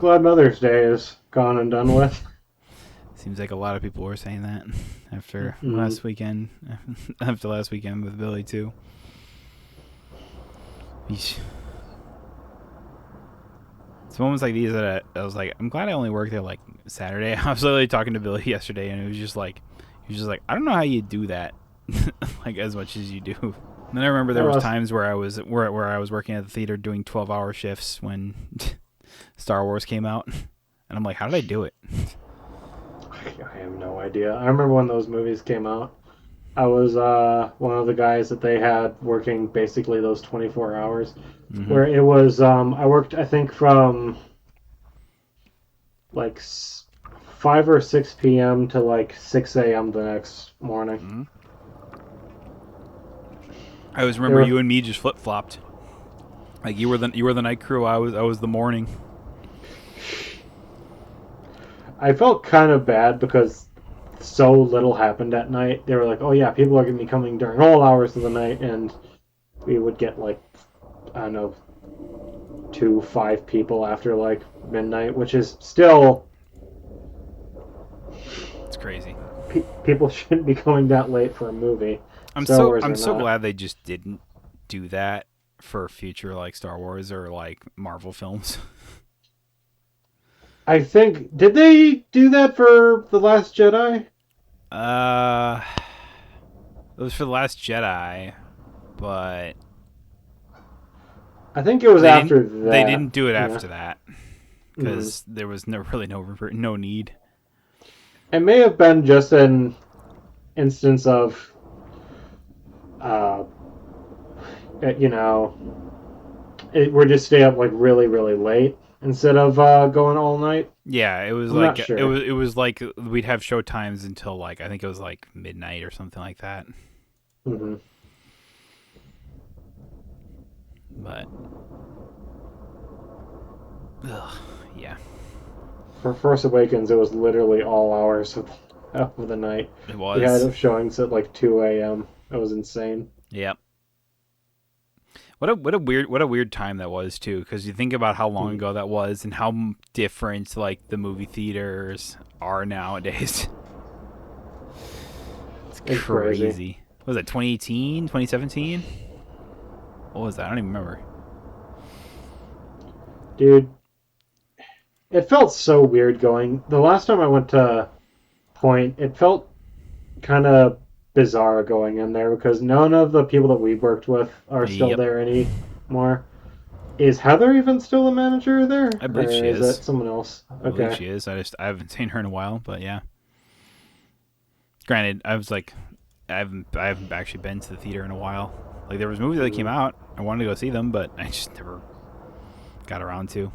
glad Mother's Day is gone and done with. Seems like a lot of people were saying that after Mm. last weekend. After last weekend with Billy too. Yeesh. It's moments like these that I was like, I'm glad I only worked there like Saturday. I was literally talking to Billy yesterday, and it was just like, he was just like, I don't know how you do that, like as much as you do. And then I remember there That was was, times where I was working at the theater doing 12-hour shifts when Star Wars came out, and I'm like, how did I do it? I have no idea. I remember when those movies came out. I was one of the guys that they had working basically those 24 hours, Mm-hmm. where it was I worked I think from like 5 or 6 p.m. to like 6 a.m. the next morning. Mm-hmm. I always They remember were you and me just flip flopped. Like you were the night crew. I was the morning. I felt kind of bad because so little happened at night. They were like, "Oh yeah, people are gonna be coming during all hours of the night," and we would get like I don't know 5 people after like midnight, which is still It's crazy. people shouldn't be going that late for a movie, Star Wars I'm or so not. glad they just didn't do that for future like Star Wars or like Marvel films. I think did they do that for the Last Jedi? Uh, it was for the Last Jedi, but I think it was after they that. didn't do it Yeah. after that Mm. because there was really no need. It may have been just an instance of, uh, you know, we're just stay up like really, really late instead of going all night. Yeah, I'm not sure. it was like we'd have show times until like I think it was like midnight or something like that. Hmm. But ugh, yeah, For Force Awakens, it was literally all hours of the night. it We had was. showings at like 2 a.m. It was insane. Yep. What a weird time that was too, because you think about how long Mm. ago that was and how different like the movie theaters are nowadays. It's It's crazy. crazy. What was it 2018, 2017? What was that? I don't even remember. Dude, it felt so weird going. The last time I went to Point, it felt kind of bizarre going in there because none of the people that we worked with are still Yep, there anymore. Is Heather even still a manager there, I or believe she is is. it someone else? I believe Okay. she is. I haven't seen her in a while, but yeah. Granted, I was like, I haven't actually been to the theater in a while. Like there was movies that came Mm, out. I wanted to go see them, but I just never got around to.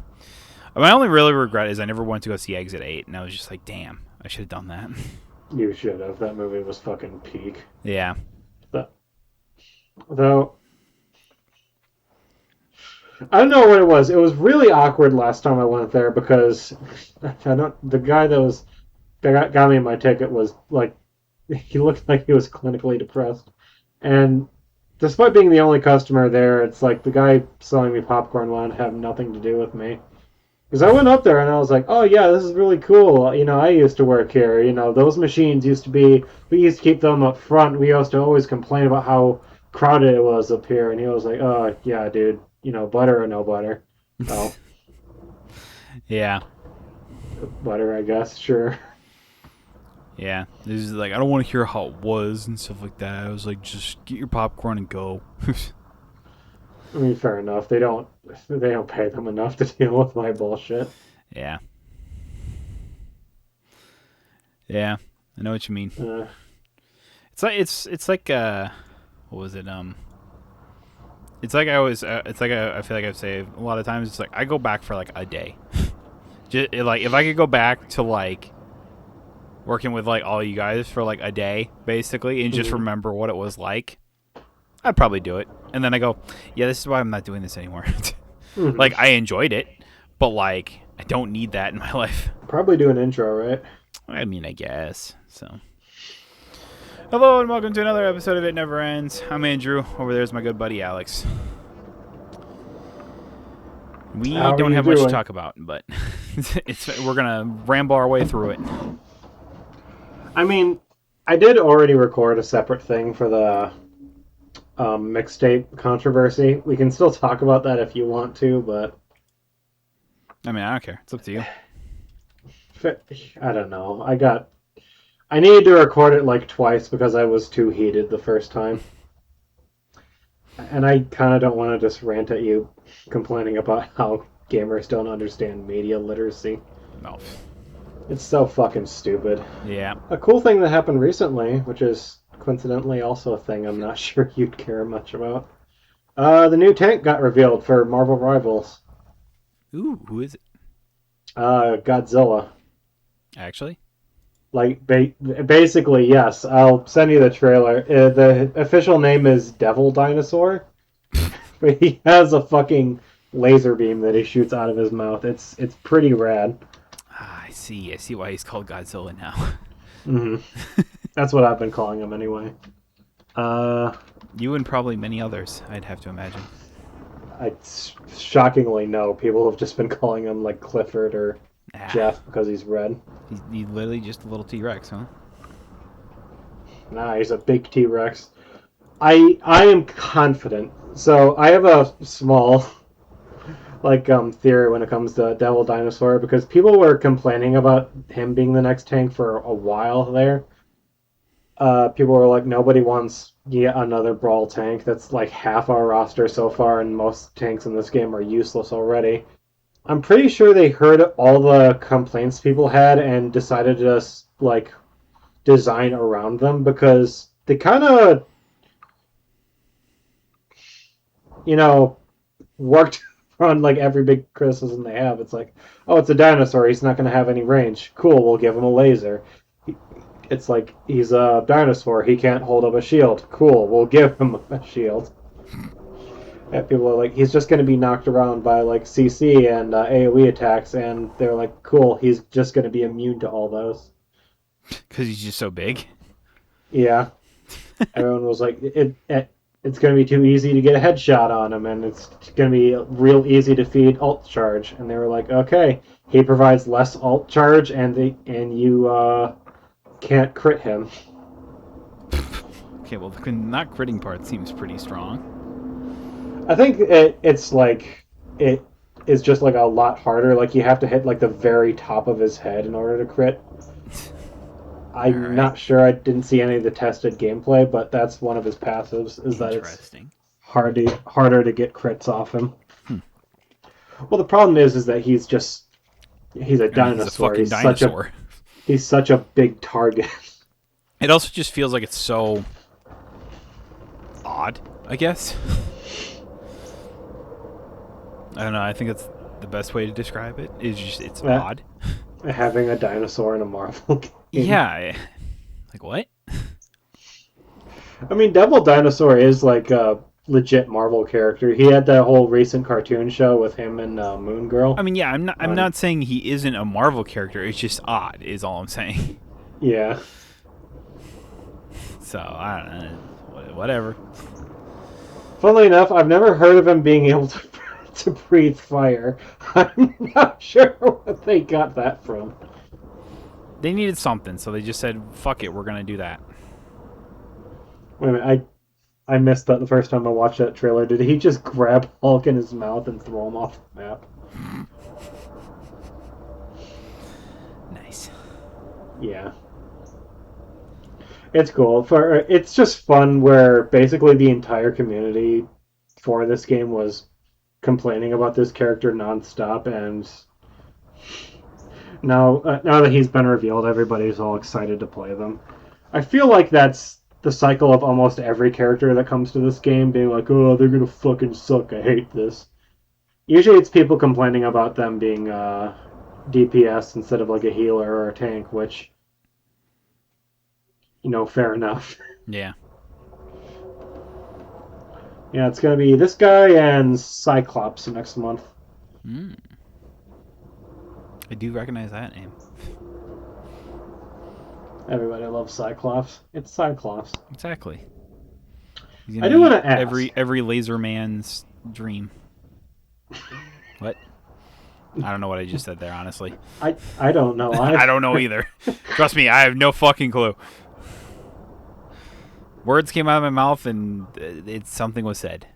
My only really regret is I never went to go see Exit 8, and I was just like, damn, I should have done that. you should have. That movie was fucking peak. Yeah. But, though I don't know what it was. It was really awkward last time I went there because I don't. The guy that got me my ticket was like he looked like he was clinically depressed, and despite being the only customer there, it's like the guy selling me popcorn wanted to have nothing to do with me. Because I went up there and I was like, oh yeah, this is really cool. You know, I used to work here. You know, those machines used to be, we used to keep them up front. We used to always complain about how crowded it was up here. And he was like, oh yeah, dude, you know, butter or no butter? Well, Yeah. butter, I guess, sure. Yeah. This is like, I don't want to hear how it was and stuff like that. I was like, just get your popcorn and go. I mean, fair enough. They don't pay them enough to deal with my bullshit. Yeah. Yeah. I know what you mean. Uh, It's like what was it it's like I always it's like I feel like I say a lot of times it's like I go back for like a day. Just, like if I could go back to like working with like all you guys for like a day basically and just mhm, remember what it was like, I'd probably do it. And then I go, yeah, this is why I'm not doing this anymore. mhm. Like I enjoyed it, but like I don't need that in my life. Probably do an intro, right? I mean, I guess. So, hello and welcome to another episode of It Never Ends. I'm Andrew. Over there's my good buddy Alex. We How are don't you have much to doing? talk about, but We're gonna ramble our way through it. I mean, I did already record a separate thing for the mixtape controversy. We can still talk about that if you want to, but I mean, I don't care. It's up to you. I don't know. I needed to record it like twice because I was too heated the first time. And I kind of don't want to just rant at you complaining about how gamers don't understand media literacy. No. It's so fucking stupid. Yeah. A cool thing that happened recently, which is coincidentally also a thing I'm not sure you'd care much about. The new tank got revealed for Marvel Rivals. Ooh, who is it? Godzilla. Actually? Like, basically, yes. I'll send you the trailer. The official name is Devil Dinosaur. But he has a fucking laser beam that he shoots out of his mouth. It's pretty rad. Ah, I see. I see why he's called Godzilla now. hmm That's what I've been calling him anyway. You and probably many others, I'd have to imagine. I shockingly no. People have just been calling him like Clifford or Ah, Jeff because he's red. he's literally just a little T-Rex, huh? Nah, he's a big T Rex. I am confident. So I have a small theory when it comes to Devil Dinosaur because people were complaining about him being the next tank for a while there. People were like, nobody wants yet another brawl tank. That's like half our roster so far, and most tanks in this game are useless already. I'm pretty sure they heard all the complaints people had and decided to just like design around them because they kind of, you know, worked on like every big criticism they have. It's like, oh, it's a dinosaur. He's not going to have any range. Cool, we'll give him a laser. It's like he's a dinosaur. He can't hold up a shield. Cool, we'll give him a shield. And people are like, he's just going to be knocked around by like CC and AOE attacks, and they're like, cool, he's just going to be immune to all those. Because he's just so big. Yeah, everyone was like, it's going to be too easy to get a headshot on him, and it's going to be real easy to feed alt charge. And they were like, okay, he provides less alt charge, and you can't crit him. Okay, well, the not critting part seems pretty strong. I think it's like it is just like a lot harder. Like you have to hit like the very top of his head in order to crit. I'm Alright. not sure. I didn't see any of the tested gameplay, but that's one of his passives. Is that it's Interesting. harder to get crits off him. Hmm. Well, the problem is that he's a I mean, he's a dinosaur. fucking dinosaur. He's such a big target. It also just feels like it's so odd, I guess. I don't know. I think that's the best way to describe it. Is just it's odd. Having a dinosaur in a Marvel game. Yeah. Like what? I mean, Devil Dinosaur is like a legit Marvel character. He had that whole recent cartoon show with him and Moon Girl. I mean, yeah. I'm not saying he isn't a Marvel character. It's just odd. Is all I'm saying. Yeah. So I don't know. Whatever. Funnily enough, I've never heard of him being able to breathe fire. I'm not sure where they got that from. They needed something, so they just said, "Fuck it, we're gonna do that." Wait a minute, I missed that the first time I watched that trailer. Did he just grab Hulk in his mouth and throw him off the map? Nice. Yeah. It's cool. It's just fun where basically the entire community for this game was complaining about this character nonstop, and now that he's been revealed, everybody's all excited to play them. I feel like that's the cycle of almost every character that comes to this game, being like, "Oh, they're gonna fucking suck. I hate this." Usually, it's people complaining about them being DPS instead of like a healer or a tank, which, fair enough. Yeah. Yeah, it's gonna be this guy and Cyclops next month. Mm. I do recognize that name. Everybody loves Cyclops. It's Cyclops. Exactly. I do want to ask. Every laser man's dream. What? I don't know what I just said there, honestly. I don't know I don't know either. either. Trust me, I have no fucking clue. Words came out of my mouth and something was said.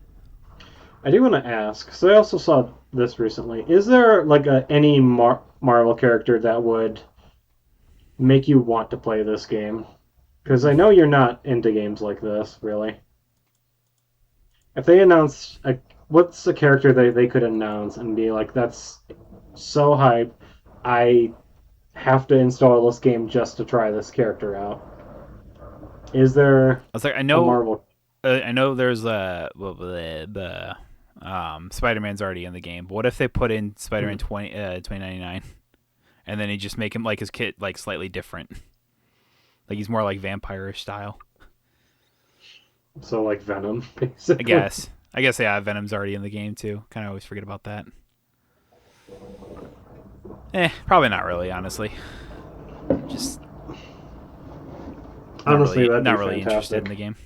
I do want to ask. So I also saw this recently. Is there like any Marvel character that would make you want to play this game? Because I know you're not into games like this, really. If they announced what's a character that they could announce and be like, that's so hype, I have to install this game just to try this character out. Is there I was like, a Marvel? I know there's the Spider-Man's already in the game. But what if they put in Spider-Man Hmm. 2099 and then they just make him like his kit like slightly different, like he's more like vampire style. So like Venom, I basically. guess. Yeah, Venom's already in the game too. Kind of always forget about that. Probably not really, honestly. Just Honestly, that'd be not really interested in the fantastic. game.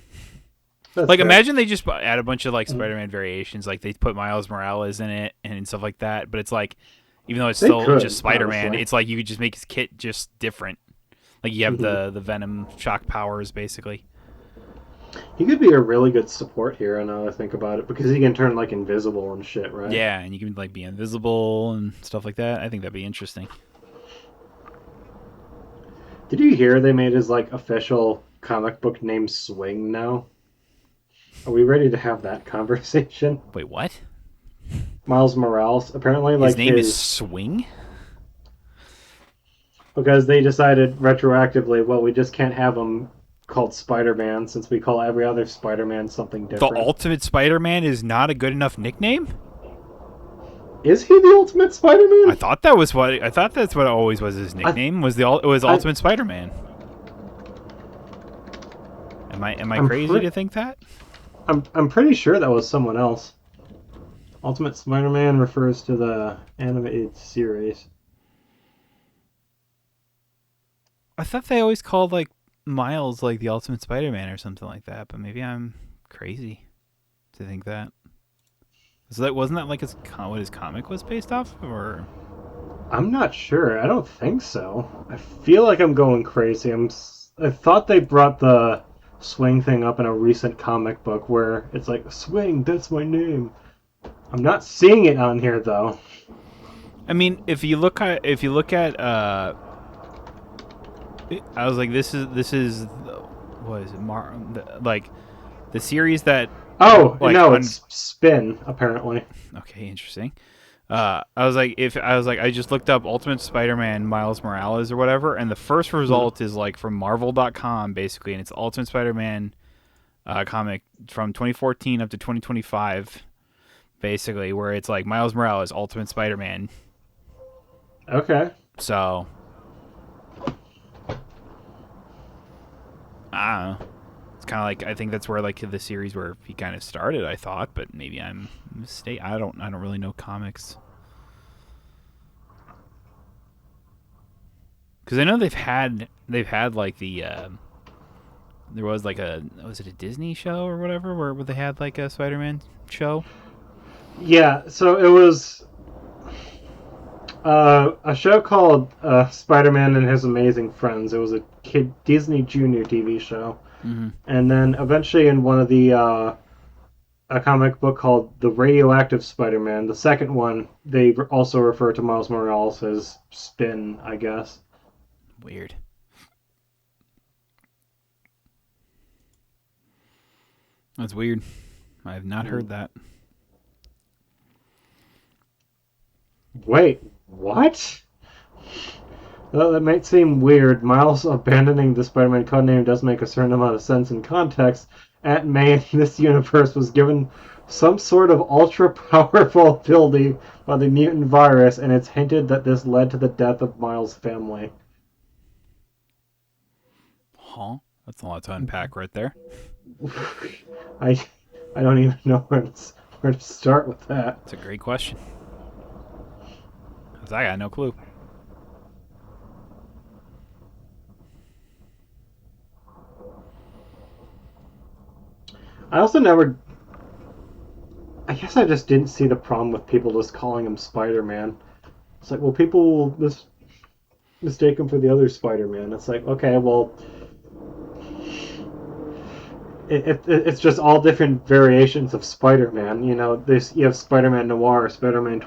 That's Like, fair. imagine they just add a bunch of like Mm. Spider-Man variations, like they put Miles Morales in it and stuff like that. But it's like, even though it's They still just could, Spider-Man, honestly. it's like you could just make his kit just different. Like you have Hmm. the Venom shock powers, basically. He could be a really good support hero now that I think about it, because he can turn like invisible and shit, right? Yeah, and you can like be invisible and stuff like that. I think that'd be interesting. Did you hear they made his like official comic book name Swing now? Are we ready to have that conversation? Wait, what? Miles Morales, apparently, His like name is his Swing? because they decided retroactively, well, we just can't have him called Spider-Man since we call every other Spider-Man something The different. Ultimate Spider-Man is not a good enough nickname? Is he the Ultimate Spider-Man? I thought that's what always was his I, nickname. It was I, Ultimate Spider-Man. Am I I'm crazy pretty, to think that? I'm pretty sure that was someone else. Ultimate Spider-Man refers to the animated series. I thought they always called like Miles like the Ultimate Spider-Man or something like that, but maybe I'm crazy to think that. So that wasn't that like what his comic was based off of, or I'm not sure. I don't think so. I feel like I'm going crazy. I thought they brought the swing thing up in a recent comic book where it's like swing. That's my name. I'm not seeing it on here though. I mean, if you look at I was like this is what is it like the series that Oh like no, on it's spin apparently. okay, interesting. I just looked up Ultimate Spider-Man Miles Morales or whatever, and the first Hmm. result is like from Marvel.com basically, and it's Ultimate Spider-Man comic from 2014 up to 2025 basically, where it's like Miles Morales Ultimate Spider-Man. Okay. So I don't know. It's kind of like I think that's where like the series where he kind of started. I thought, but maybe I'm mistaken. I don't really know comics because I know they've had like the there was like a was it a Disney show or whatever where they had like a Spider-Man show. Yeah. So it was a show called Spider-Man and His Amazing Friends. It was a kid Disney Junior TV show, Mm-hmm. and then eventually in one of the a comic book called The Radioactive Spider-Man. The second one, they also refer to Miles Morales as Spin, I guess. Weird. That's weird. I have not Hmm. heard that. Wait, what? Well, that might seem weird. Miles abandoning the Spider-Man codename does make a certain amount of sense in context. Aunt May in this universe was given some sort of ultra-powerful ability by the mutant virus, and it's hinted that this led to the death of Miles' family. Huh? That's a lot to unpack right there. I I don't even know where to start with that. It's a great question. Cause I got no clue. I also never. I guess I just didn't see the problem with people just calling him Spider Man. It's like, well, people mistake him for the other Spider-Man. It's like, okay, well, it's just all different variations of Spider-Man. You know, this you have Spider-Man Noir, Spider-Man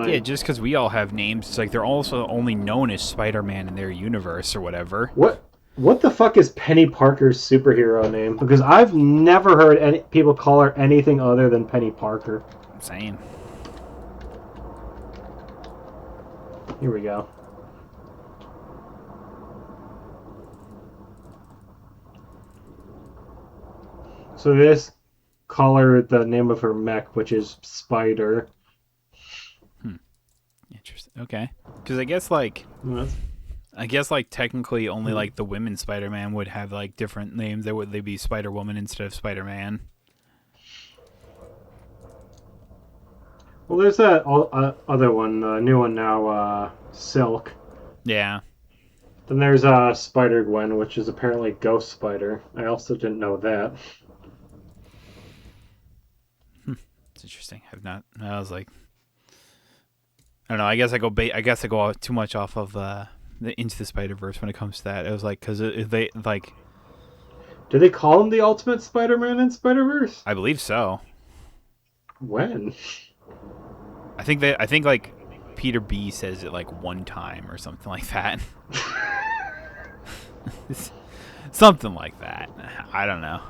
Yeah, 2099. just because we all have names, it's like they're also only known as Spider-Man in their universe or whatever. What the fuck is Penny Parker's superhero name? Because I've never heard any people call her anything other than Penny Parker. I'm saying. Here we go. So this call her the name of her mech, which is Spider. Hmm. Interesting. Okay. Because I guess technically only like the women Spider-Man would have like different names. They'd be Spider-Woman instead of Spider-Man. Well, there's that other one, new one now, Silk. Yeah. Then there's Spider Gwen, which is apparently Ghost Spider. I also didn't know that. It's interesting. I've not. I was like, I don't know. I guess I go too much off of the Into the Spider Verse when it comes to that. It was like because they like Did they call him the Ultimate Spider-Man in Spider-Verse? I believe so. When? I think like Peter B says it like one time or something like that. Something like that. I don't know.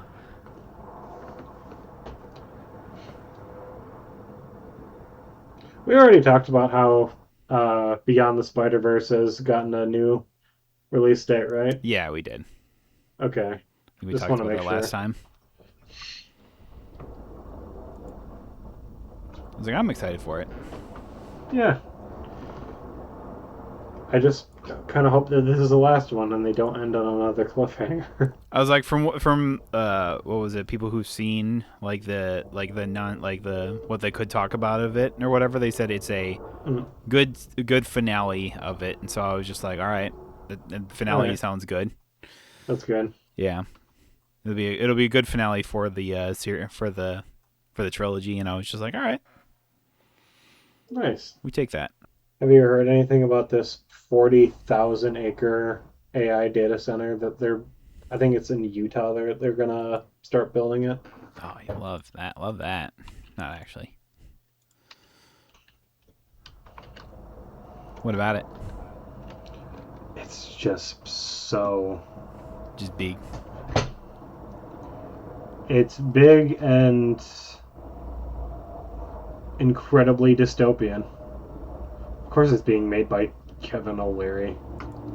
We already talked about how Beyond the Spider-Verse has gotten a new release date, right? Yeah, we did. Okay. We Just talked want to about make that last sure. time. I was like, I'm excited for it. Yeah. I just kind of hope that this is the last one and they don't end on another cliffhanger. I was like, from what was it? People who've seen like the non like the what they could talk about of it or whatever. They said it's a Mm, good finale of it, and so I was just like, all right, the all finale right. sounds good. That's good. Yeah, it'll be a good finale for the for the trilogy, and I was just like, all right, Nice. we take that. Have you heard anything about this 40,000 acre AI data center that I think it's in Utah. They're gonna start building it. Oh, I love that. Love that. Not actually. What about it? It's just so. Just big. It's big and incredibly dystopian. Of course, it's being made by Kevin O'Leary,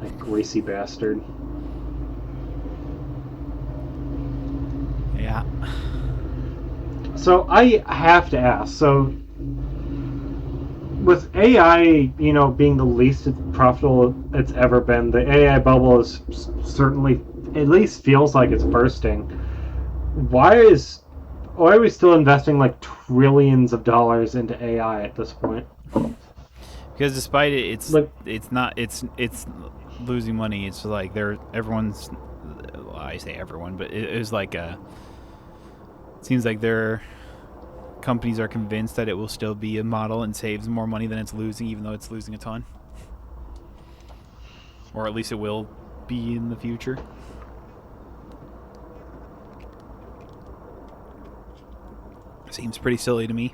that greasy bastard. Yeah. So I have to ask. So with AI, being the least profitable it's ever been, the AI bubble is certainly, at least feels like it's bursting. Why is why are we still investing like trillions of dollars into AI at this point? Because despite it, it's Like, it's not it's losing money. It's like everyone's. Well, I say everyone, but it was like it seems like their companies are convinced that it will still be a model and saves more money than it's losing, even though it's losing a ton, or at least it will be in the future. Seems pretty silly to me.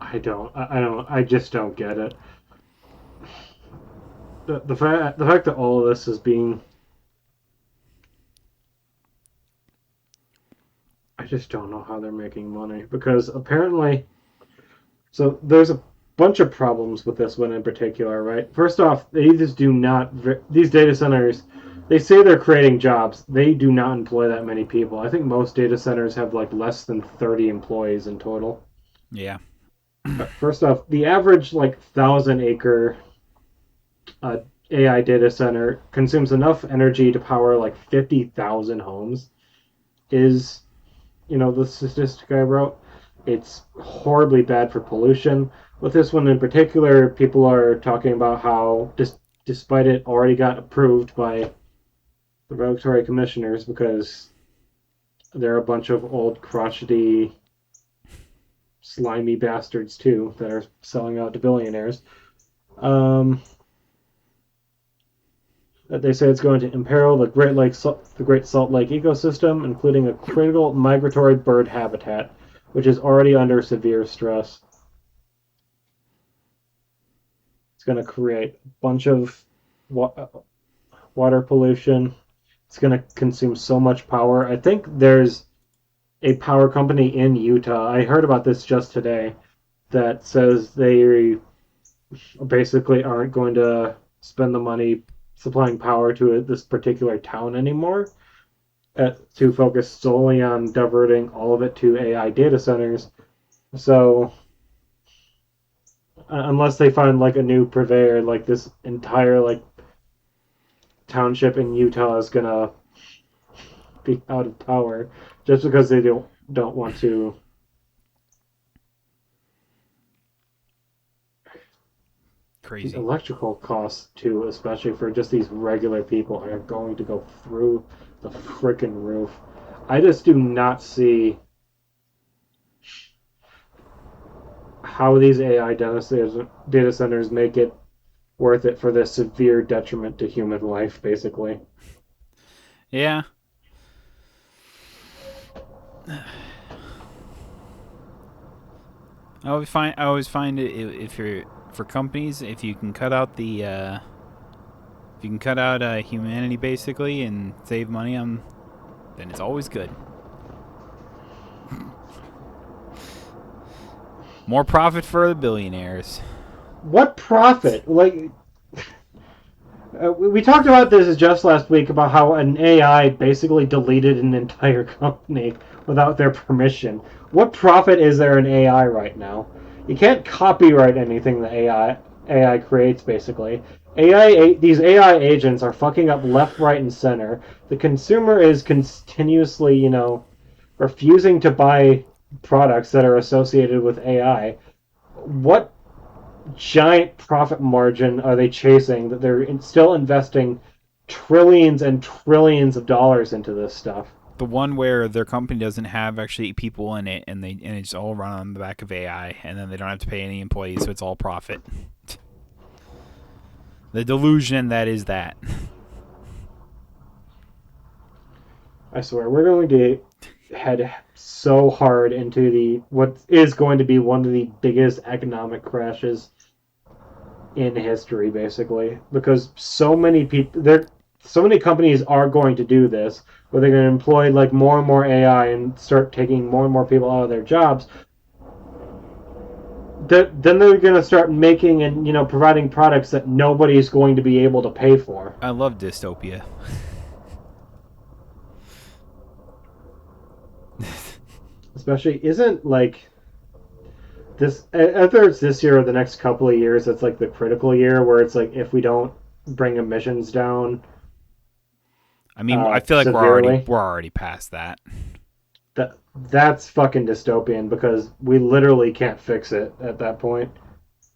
I just don't get it. The fact that all of this is being, I just don't know how they're making money because apparently, so there's a bunch of problems with this one in particular, right? First off, they just do not, these data centers, they say they're creating jobs. They do not employ that many people. I think most data centers have like less than 30 employees in total. Yeah. First off, the average like 1,000 acre uh, AI data center consumes enough energy to power like 50,000 homes. Is, the statistic I wrote. It's horribly bad for pollution. With this one in particular, people are talking about how, despite it already got approved by the regulatory commissioners because there are a bunch of old crotchety slimy bastards too that are selling out to billionaires. Um, they say it's going to imperil the Great Salt Lake ecosystem, including a critical migratory bird habitat, which is already under severe stress. It's going to create a bunch of wa- water pollution. It's going to consume so much power. I think there's a power company in Utah. I heard about this just today that says they basically aren't going to spend the money supplying power to this particular town anymore to focus solely on diverting all of it to AI data centers. So unless they find like a new purveyor, like this entire like township in Utah is gonna be out of power just because they don't want to. The Crazy. electrical costs too, especially for just these regular people, are going to go through the freaking roof. I just do not see how these AI data centers make it worth it for the severe detriment to human life, basically. Yeah. I always find it if you're for companies if you can cut out the if you can cut out humanity basically and save money on then it's always good. More profit for the billionaires. What profit? Like, we talked about this just last week about how an AI basically deleted an entire company without their permission. What profit is there in AI right now? You can't copyright anything that AI creates. Basically, these AI agents are fucking up left, right, and center. The consumer is continuously, refusing to buy products that are associated with AI. What giant profit margin are they chasing that they're still investing trillions and trillions of dollars into this stuff? The one where their company doesn't have actually people in it and it's all run on the back of AI and then they don't have to pay any employees so it's all profit. The delusion that is that. I swear, we're going to head so hard into the what is going to be one of the biggest economic crashes in history, basically, because so many companies are going to do this, where they're going to employ like more and more AI and start taking more and more people out of their jobs. Then they're going to start making and providing products that nobody's going to be able to pay for. I love dystopia. Especially, isn't like this either it's this year or the next couple of years, it's like the critical year where it's like if we don't bring emissions down I mean, I feel like severely, we're already past that. that's fucking dystopian because we literally can't fix it at that point.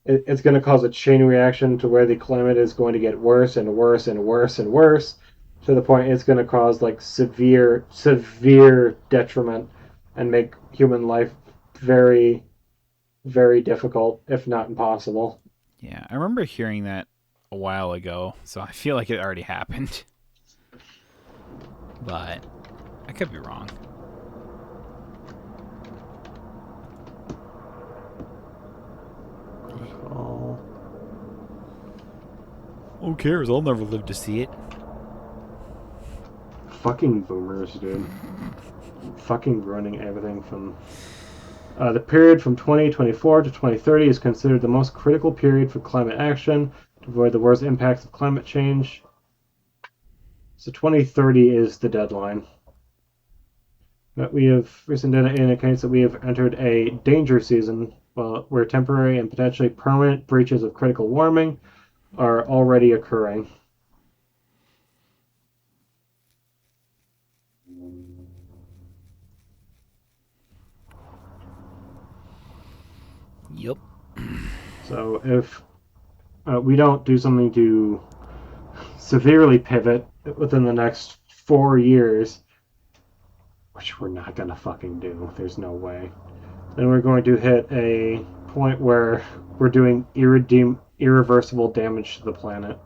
It's going to cause a chain reaction to where the climate is going to get worse and worse and worse and worse to the point it's going to cause like severe detriment and make human life very very difficult, if not impossible. Yeah, I remember hearing that a while ago, so I feel like it already happened. But I could be wrong. Oh, Who cares? I'll never live to see it. fucking boomers, dude. Fucking ruining everything from. The period from 2024 to 2030 is considered the most critical period for climate action to avoid the worst impacts of climate change. So 2030 is the deadline. But we have recent data indicates that we have entered a danger season where temporary and potentially permanent breaches of critical warming are already occurring. Yep. So if we don't do something to severely pivot within the next 4 years, which we're not gonna fucking do, there's no way. and we're going to hit a point where we're doing irreversible damage to the planet.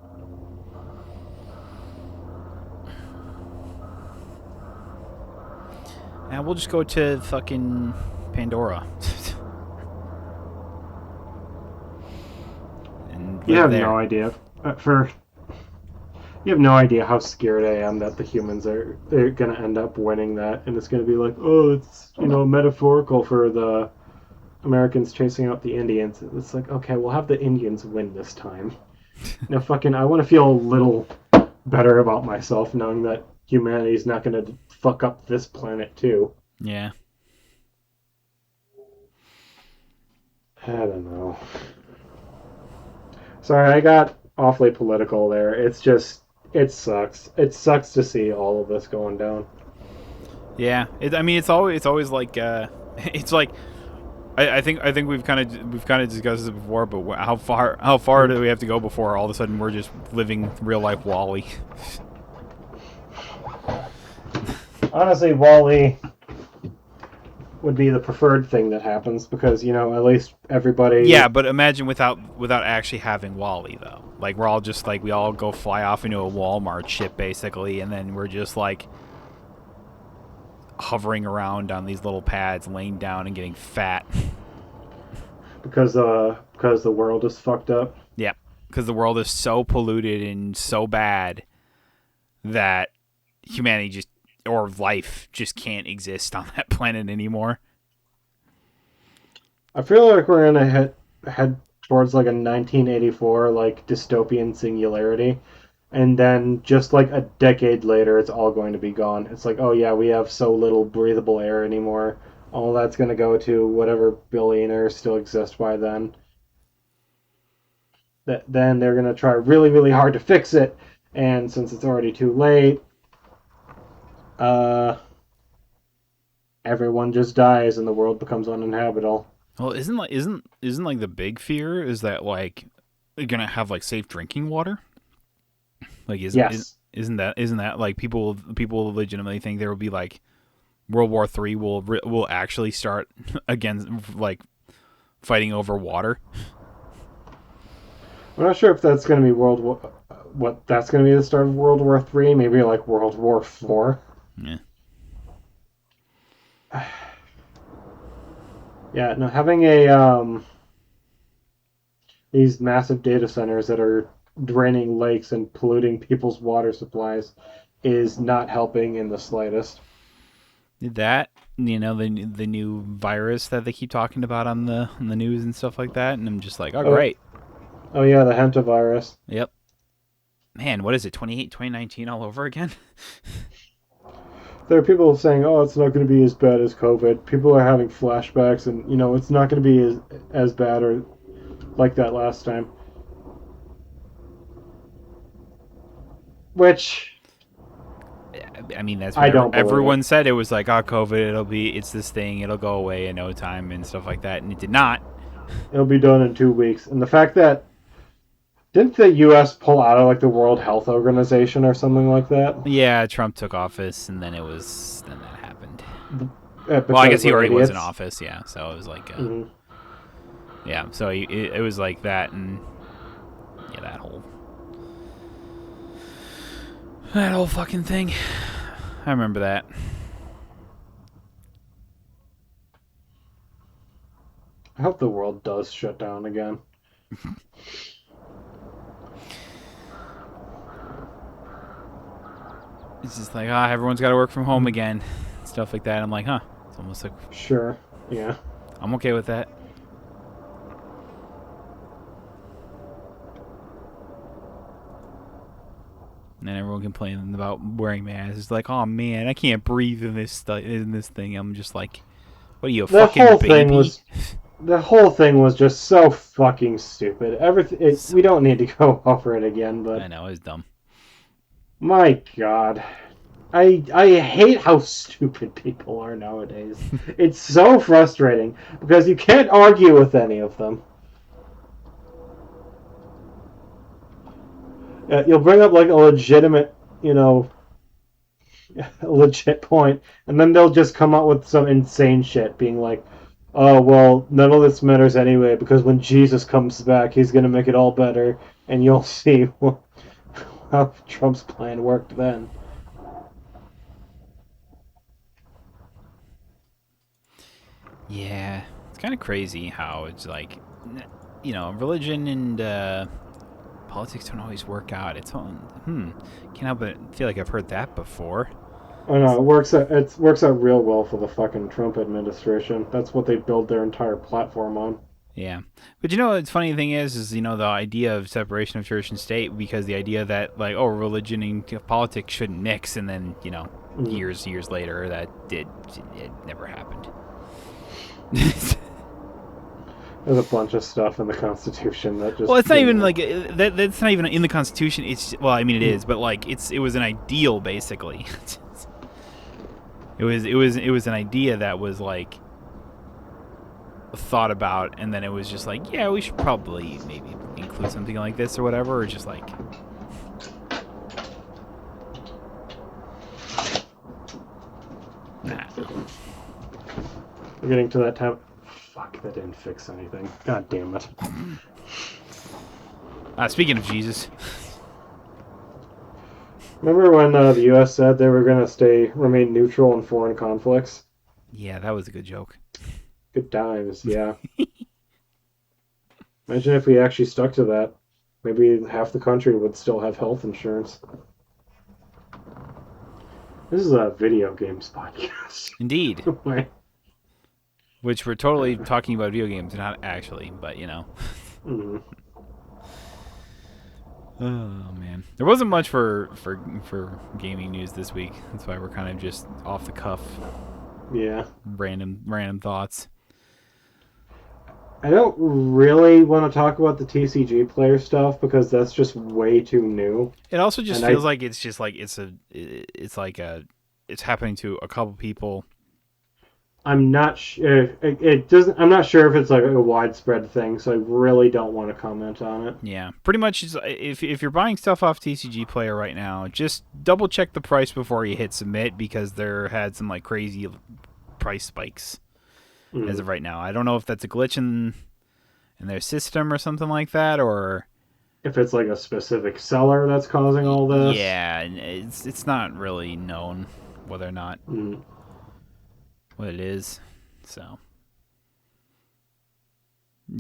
And we'll just go to fucking Pandora and You live have there. no idea. For You have no idea how scared I am that the humans are they're gonna end up winning that, and it's gonna be like, oh, it's metaphorical for the Americans chasing out the Indians. It's like, okay, we'll have the Indians win this time. Now, fucking, I want to feel a little better about myself knowing that humanity's not gonna fuck up this planet too. Yeah. I don't know. Sorry, I got awfully political there. It's just, it sucks. It sucks to see all of this going down. Yeah. I mean, it's always like it's like I think we've kind of discussed this before, but how far do we have to go before all of a sudden we're just living real life Wally? Honestly, Wally would be the preferred thing that happens because at least Yeah, everybody. but imagine without actually having Wally though. Like we're all just like we all go fly off into a Walmart ship basically, and then we're just like hovering around on these little pads, laying down and getting fat. Because the world is fucked up. Yep, because the world is so polluted and so bad that humanity just or life just can't exist on that planet anymore. I feel like we're gonna head towards like a 1984 like dystopian singularity, and then just like a decade later, it's all going to be gone. It's like, oh yeah, we have so little breathable air anymore. All that's gonna go to whatever billionaires still exist by then. Then they're gonna try really really hard to fix it, and since it's already too late, uh, everyone just dies and the world becomes uninhabitable. Well, isn't like the big fear is that like you're gonna have like safe drinking water? Like Yes, isn't that like people legitimately think there will be like World War III will actually start again like fighting over water? I'm not sure if that's going to be what that's going to be the start of World War Three. Maybe like World War Four. Yeah. Yeah, no, having a these massive data centers that are draining lakes and polluting people's water supplies is not helping in the slightest. That the new virus that they keep talking about on the news and stuff like that, and I'm just like, oh Oh, great, oh yeah, the hantavirus. yep, man, what is it, 2019 all over again? There are people saying, "Oh, it's not going to be as bad as COVID." People are having flashbacks, and it's not going to be as bad or like that last time. Which I mean, that's what I don't believe it. everyone said. It was like, oh, COVID, it's this thing, it'll go away in no time and stuff like that, and it did not. It'll be done in 2 weeks. And the fact that didn't the U.S. pull out of like the World Health Organization or something like that? Yeah, Trump took office, and then that happened. Well, I guess Because he they're already was in idiots. office, yeah. So it was like, Hmm. yeah. So it was like that, and yeah, that whole fucking thing. I remember that. I hope the world does shut down again. It's just like, everyone's got to work from home again, stuff like that. I'm like, huh. It's almost like Sure. Yeah. I'm okay with that. And then everyone complaining about wearing masks. It's like, oh man, I can't breathe in this thing. I'm just like, what are you, a The fucking whole thing baby? was the whole thing was just so fucking stupid. So, We don't need to go over it again, I but know it's dumb. my God. I hate how stupid people are nowadays. It's so frustrating because you can't argue with any of them. You'll bring up like a legitimate, a legit point, and then they'll just come up with some insane shit, being like, oh well, none of this matters anyway because when Jesus comes back, he's gonna make it all better, and you'll see how Trump's plan worked then. Yeah, it's kind of crazy how it's like, religion and politics don't always work out. It's on. Can't help but feel like I've heard that before. I know it works out real well for the fucking Trump administration. That's what they build their entire platform on. Yeah, but the funny thing is the idea of separation of church and state, because the idea that like, oh, religion and politics shouldn't mix, and then Mm. years later it never happened. There's a bunch of stuff in the Constitution that just Well, it's not didn't even work. like that. That's not even in the Constitution. Well, I mean it Mm. is, but like it was an ideal basically. It was an idea that was like thought about, and then it was just like, yeah, we should probably maybe include something like this or whatever, or just like, nah. We're getting to that time. Fuck, that didn't fix anything. God damn it. Speaking of Jesus, Remember when the U.S. said they were going to remain neutral in foreign conflicts? yeah, that was a good joke. Good times, yeah. Imagine if we actually stuck to that. Maybe half the country would still have health insurance. This is a video games podcast. Indeed, Wait. which we're totally talking about video games, not actually, but Mm, Oh man, there wasn't much for gaming news this week. That's why we're kind of just off the cuff, yeah. random thoughts. I don't really want to talk about the TCG player stuff because that's just way too new. It also just And feels like it's just like it's happening to a couple people. I'm not sure. It doesn't. I'm not sure if it's like a widespread thing, so I really don't want to comment on it. Yeah, pretty much. If you're buying stuff off TCG Player right now, just double check the price before you hit submit, because there had some like crazy price spikes as Mm. of right now. I don't know if that's a glitch in their system or something like that, or If it's like a specific seller that's causing all this. yeah, it's not really known whether or not Mm. what it is. So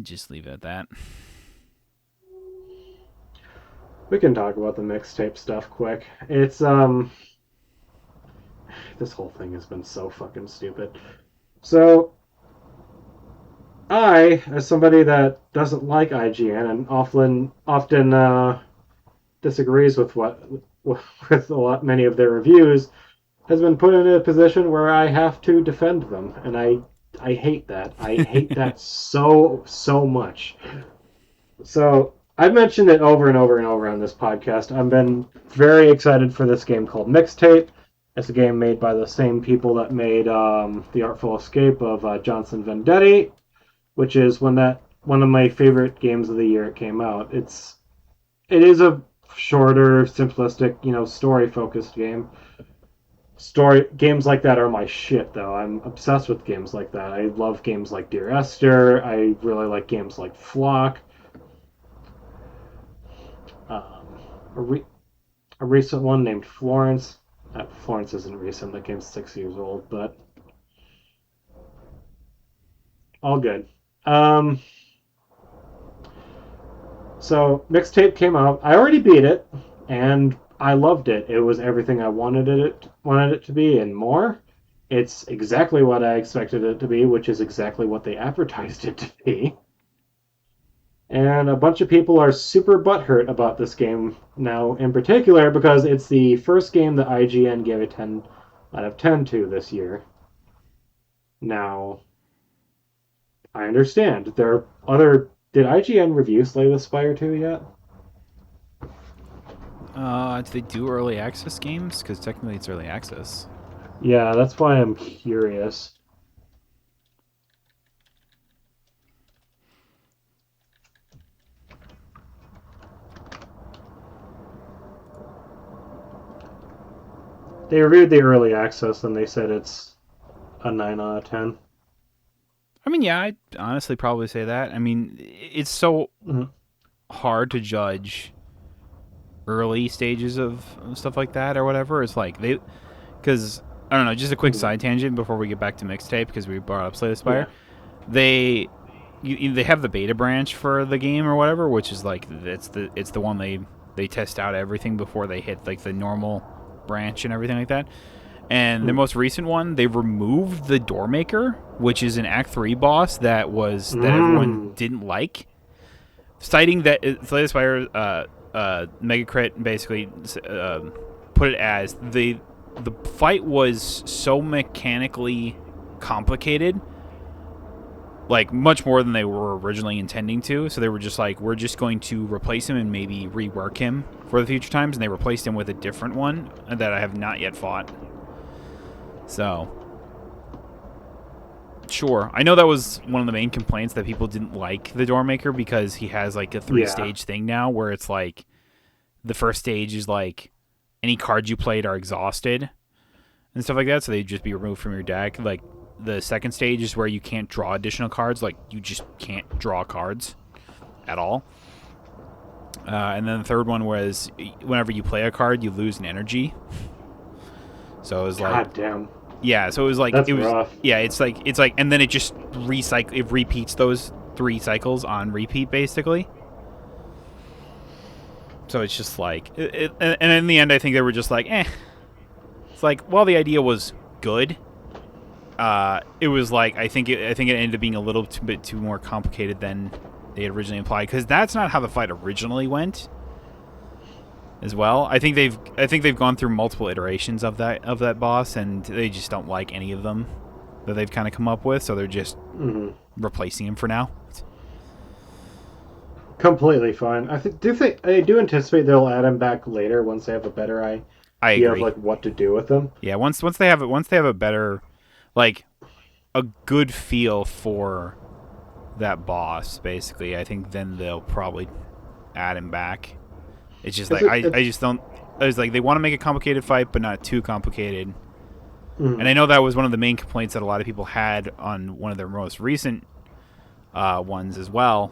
just leave it at that. We can talk about the mixtape stuff quick. It's this whole thing has been so fucking stupid. So as somebody that doesn't like IGN and often disagrees with with many of their reviews, has been put in a position where I have to defend them, and I hate that. I hate that so much. So I've mentioned it over and over and over on this podcast. I've been very excited for this game called Mixtape. It's a game made by the same people that made The Artful Escape of Johnson Vendetti, which is one of my favorite games of the year it came out. It is a shorter, simplistic, story focused game. Story games like that are my shit, though. I'm obsessed with games like that. I love games like Dear Esther. I really like games like Flock. Um, a, re- a recent one named Florence. Florence isn't recent. That game's 6 years old, but all good. Um, so Mixtape came out. I already beat it, and I loved it. It was everything I wanted it to be, and more. It's exactly what I expected it to be, which is exactly what they advertised it to be. And a bunch of people are super butthurt about this game now, in particular, because it's the first game that IGN gave a 10 out of 10 to this year. Now, I understand. There are other. Did IGN review Slay the Spire 2 yet? Do they do early access games? Because technically it's early access. Yeah, that's why I'm curious. They reviewed the early access and they said it's a 9 out of 10. I mean, yeah, I'd honestly probably say that. I mean, it's so Mhm. hard to judge early stages of stuff like that or whatever. It's like because I don't know. Just a quick Mhm. side tangent before we get back to Mixtape because we brought up Slay the Spire. Yeah. They they have the beta branch for the game or whatever, which is like it's the one they test out everything before they hit like the normal branch and everything like that. And the Mhm. most recent one, they removed the Doormaker, which is an Act 3 boss that everyone Mm. didn't like, citing that Slay the Spire Megacrit basically put it as the fight was so mechanically complicated, like much more than they were originally intending to. So they were just like, we're just going to replace him and maybe rework him for the future times, and they replaced him with a different one that I have not yet fought. So sure, I know that was one of the main complaints that people didn't like the Doormaker because he has like a three Yeah. stage thing now where it's like the first stage is like any cards you played are exhausted and stuff like that, so they just be removed from your deck. Like the second stage is where you can't draw additional cards, like you just can't draw cards at all. And then the third one was whenever you play a card, you lose an energy. So it was like, God damn. yeah, so it was like That's rough. yeah, and then it just it repeats those three cycles on repeat basically. So it's just like, and in the end, I think they were just like, eh. It's like, while the idea was good, it was like I think it ended up being a little bit too more complicated than they had originally implied because that's not how the fight originally went. As well, I think they've gone through multiple iterations of that boss, and they just don't like any of them that they've kind of come up with, so they're just Mhm. replacing him for now. Completely fine. I do anticipate they'll add him back later once they have a better I idea of agree. like what to do with him. Yeah, once they have a better, like, a good feel for that boss, basically, I think then they'll probably add him back. It's just Because like I it's just don't. It's like they want to make a complicated fight, but not too complicated. And mm, I know that was one of the main complaints that a lot of people had on one of their most recent ones as well,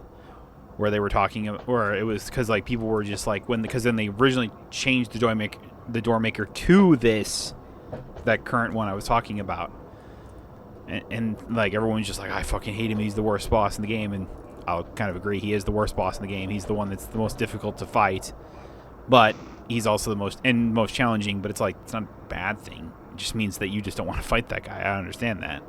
where they were talking, or it was because like people were just like because then they originally changed the door maker to this that current one I was talking about, and like everyone's just like, I fucking hate him. He's the worst boss in the game, and I'll kind of agree. He is the worst boss in the game. He's the one that's the most difficult to fight, but he's also the most challenging. But it's like it's not a bad thing. It just means that you just don't want to fight that guy. I understand that.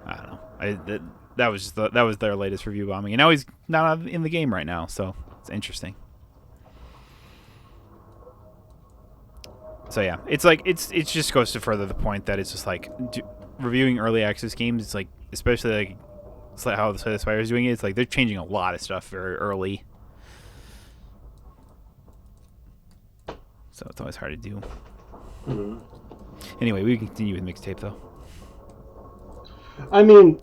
I don't know. That was that was their latest review bombing, and now he's not in the game right now, so it's interesting. So yeah, it's like it just goes to further the point that it's just like reviewing early access games. It's like especially like it's like how the Spire is doing it. It's like they're changing a lot of stuff very early, so it's always hard to do. mm. Anyway, we can continue with Mixtape though. I mean,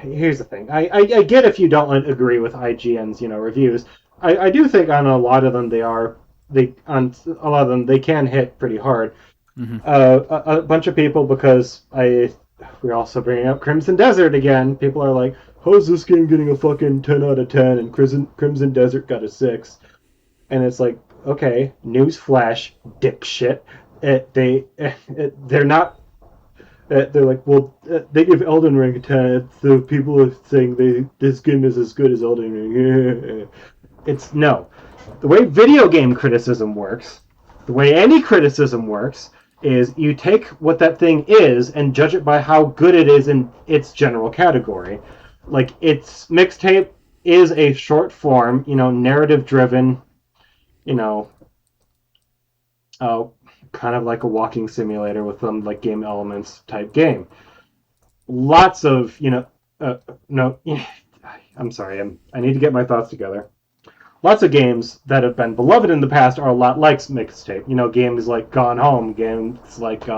here's the thing. I get if you don't agree with IGN's reviews. I do think on a lot of them they on a lot of them they can hit pretty hard. Mm-hmm. A bunch of people because we're also bringing up Crimson Desert again. People are like, "How's this game getting a fucking 10 out of 10?" And Crimson Desert got a 6, and it's like, okay, newsflash, dipshit. They're not. They're like, well, they give Elden Ring a 10. So people are saying this game is as good as Elden Ring. It's no. The way video game criticism works, the way any criticism works, is you take what that thing is and judge it by how good it is in its general category. Like, its Mixtape is a short form, narrative driven, you know, uh, kind of like a walking simulator with some like game elements type game. Lots of, no, I'm sorry, I need to get my thoughts together. Lots of games that have been beloved in the past are a lot like Mixtape. Games like Gone Home, games like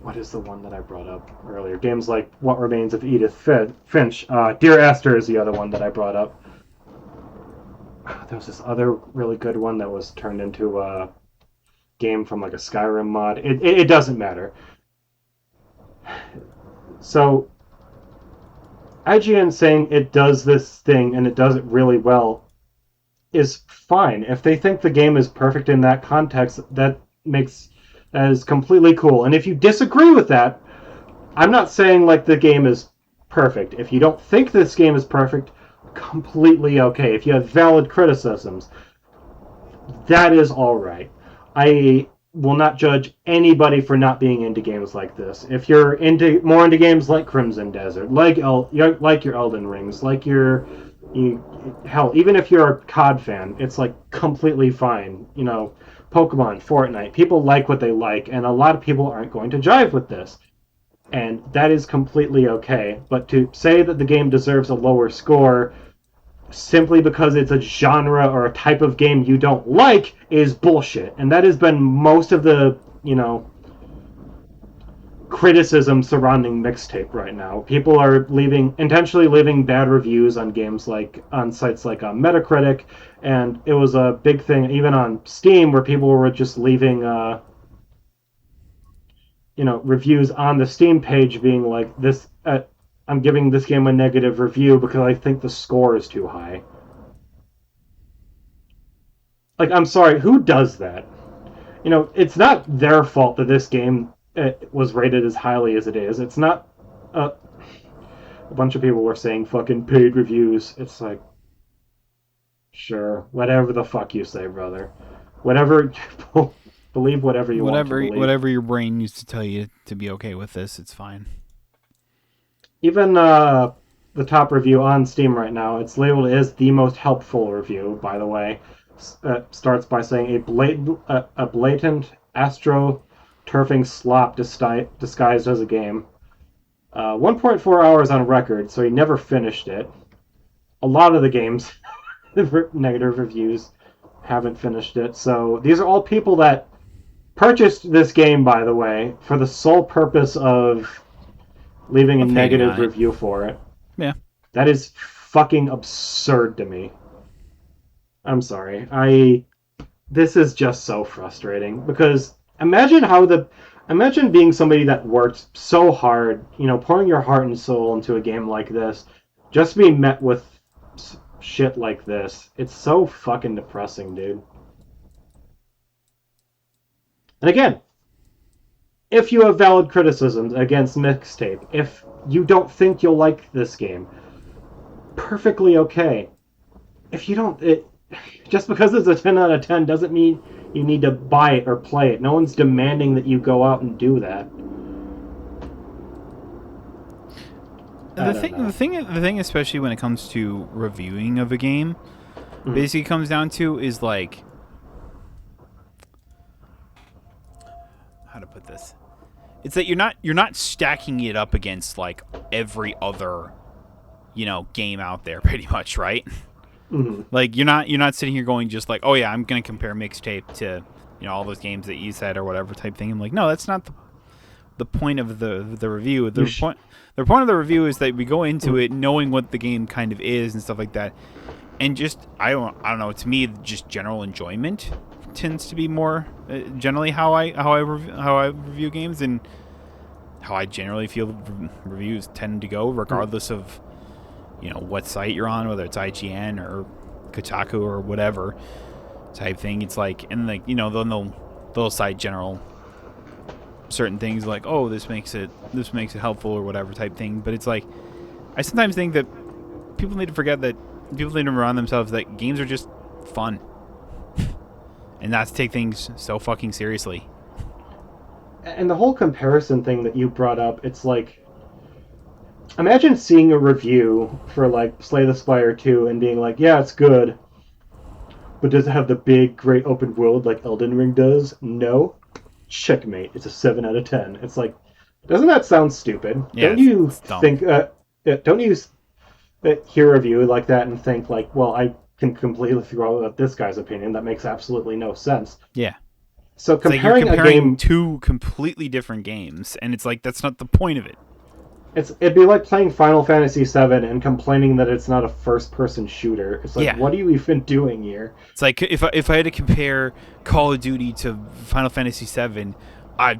what is the one that I brought up earlier? Games like What Remains of Edith Finch. Dear Esther is the other one that I brought up. There was this other really good one that was turned into a game from like a Skyrim mod. It doesn't matter. So IGN saying it does this thing and it does it really well is fine. If they think the game is perfect in that context, that is completely cool. And if you disagree with that, I'm not saying like the game is perfect. If you don't think this game is perfect, completely okay. If you have valid criticisms, that is all right. I will not judge anybody for not being into games like this. If you're into games like Crimson Desert, like your Elden Rings, like you hell, even if you're a COD fan, it's like completely fine. Pokemon, Fortnite, people like what they like, and a lot of people aren't going to jive with this, and that is completely okay. But to say that the game deserves a lower score simply because it's a genre or a type of game you don't like is bullshit. And that has been most of the, criticism surrounding Mixtape right now. People are intentionally leaving bad reviews on games on sites like Metacritic, and it was a big thing even on Steam where people were just leaving, reviews on the Steam page being like, this, I'm giving this game a negative review because I think the score is too high. Like, I'm sorry, who does that? It's not their fault that this game was rated as highly as it is. It's not. A bunch of people were saying fucking paid reviews. It's like, sure, whatever the fuck you say, brother. Whatever, believe whatever you want to believe. Whatever your brain used to tell you to be okay with this, it's fine. Even the top review on Steam right now, it's labeled as the most helpful review. By the way, starts by saying a blatant astro turfing slop disguised as a game. 1.4 hours on record, so he never finished it. A lot of the games, negative reviews, haven't finished it. So these are all people that purchased this game, by the way, for the sole purpose of leaving a negative review for it. Yeah. That is fucking absurd to me. I'm sorry. This is just so frustrating because imagine being somebody that worked so hard, pouring your heart and soul into a game like this, just being met with shit like this. It's so fucking depressing, dude. And again, if you have valid criticisms against Mixtape, if you don't think you'll like this game, perfectly okay. If you don't, just because it's a 10 out of 10 doesn't mean you need to buy it or play it. No one's demanding that you go out and do that. The thing, especially when it comes to reviewing of a game, basically comes down to is like, how to put this? It's that you're not stacking it up against like every other, game out there, pretty much, right? Mm-hmm. Like you're not sitting here going just like, oh yeah, I'm gonna compare Mixtape to all those games that you said or whatever type thing. I'm like, no, that's not the point of the review. The point of the review is that we go into it knowing what the game kind of is and stuff like that, and just I don't know. To me, just general enjoyment tends to be more generally how I review games and how I generally feel reviews tend to go, regardless of what site you're on, whether it's IGN or Kotaku or whatever type thing. It's like, and like they'll cite general certain things like, oh, this makes it helpful or whatever type thing. But it's like, I sometimes think that people need to remind themselves that games are just fun and not to take things so fucking seriously. And the whole comparison thing that you brought up, it's like, imagine seeing a review for like Slay the Spire 2 and being like, yeah, it's good, but does it have the big, great open world like Elden Ring does? No. Checkmate. It's a 7 out of 10. It's like, doesn't that sound stupid? Yeah, don't you think? Don't you hear a review like that and think like, well, I can completely throw out this guy's opinion. That makes absolutely no sense. Yeah. So comparing a game, two completely different games, and it's like that's not the point of it. It'd be like playing Final Fantasy VII and complaining that it's not a first-person shooter. It's like, what are you even doing here? It's like if I had to compare Call of Duty to Final Fantasy VII,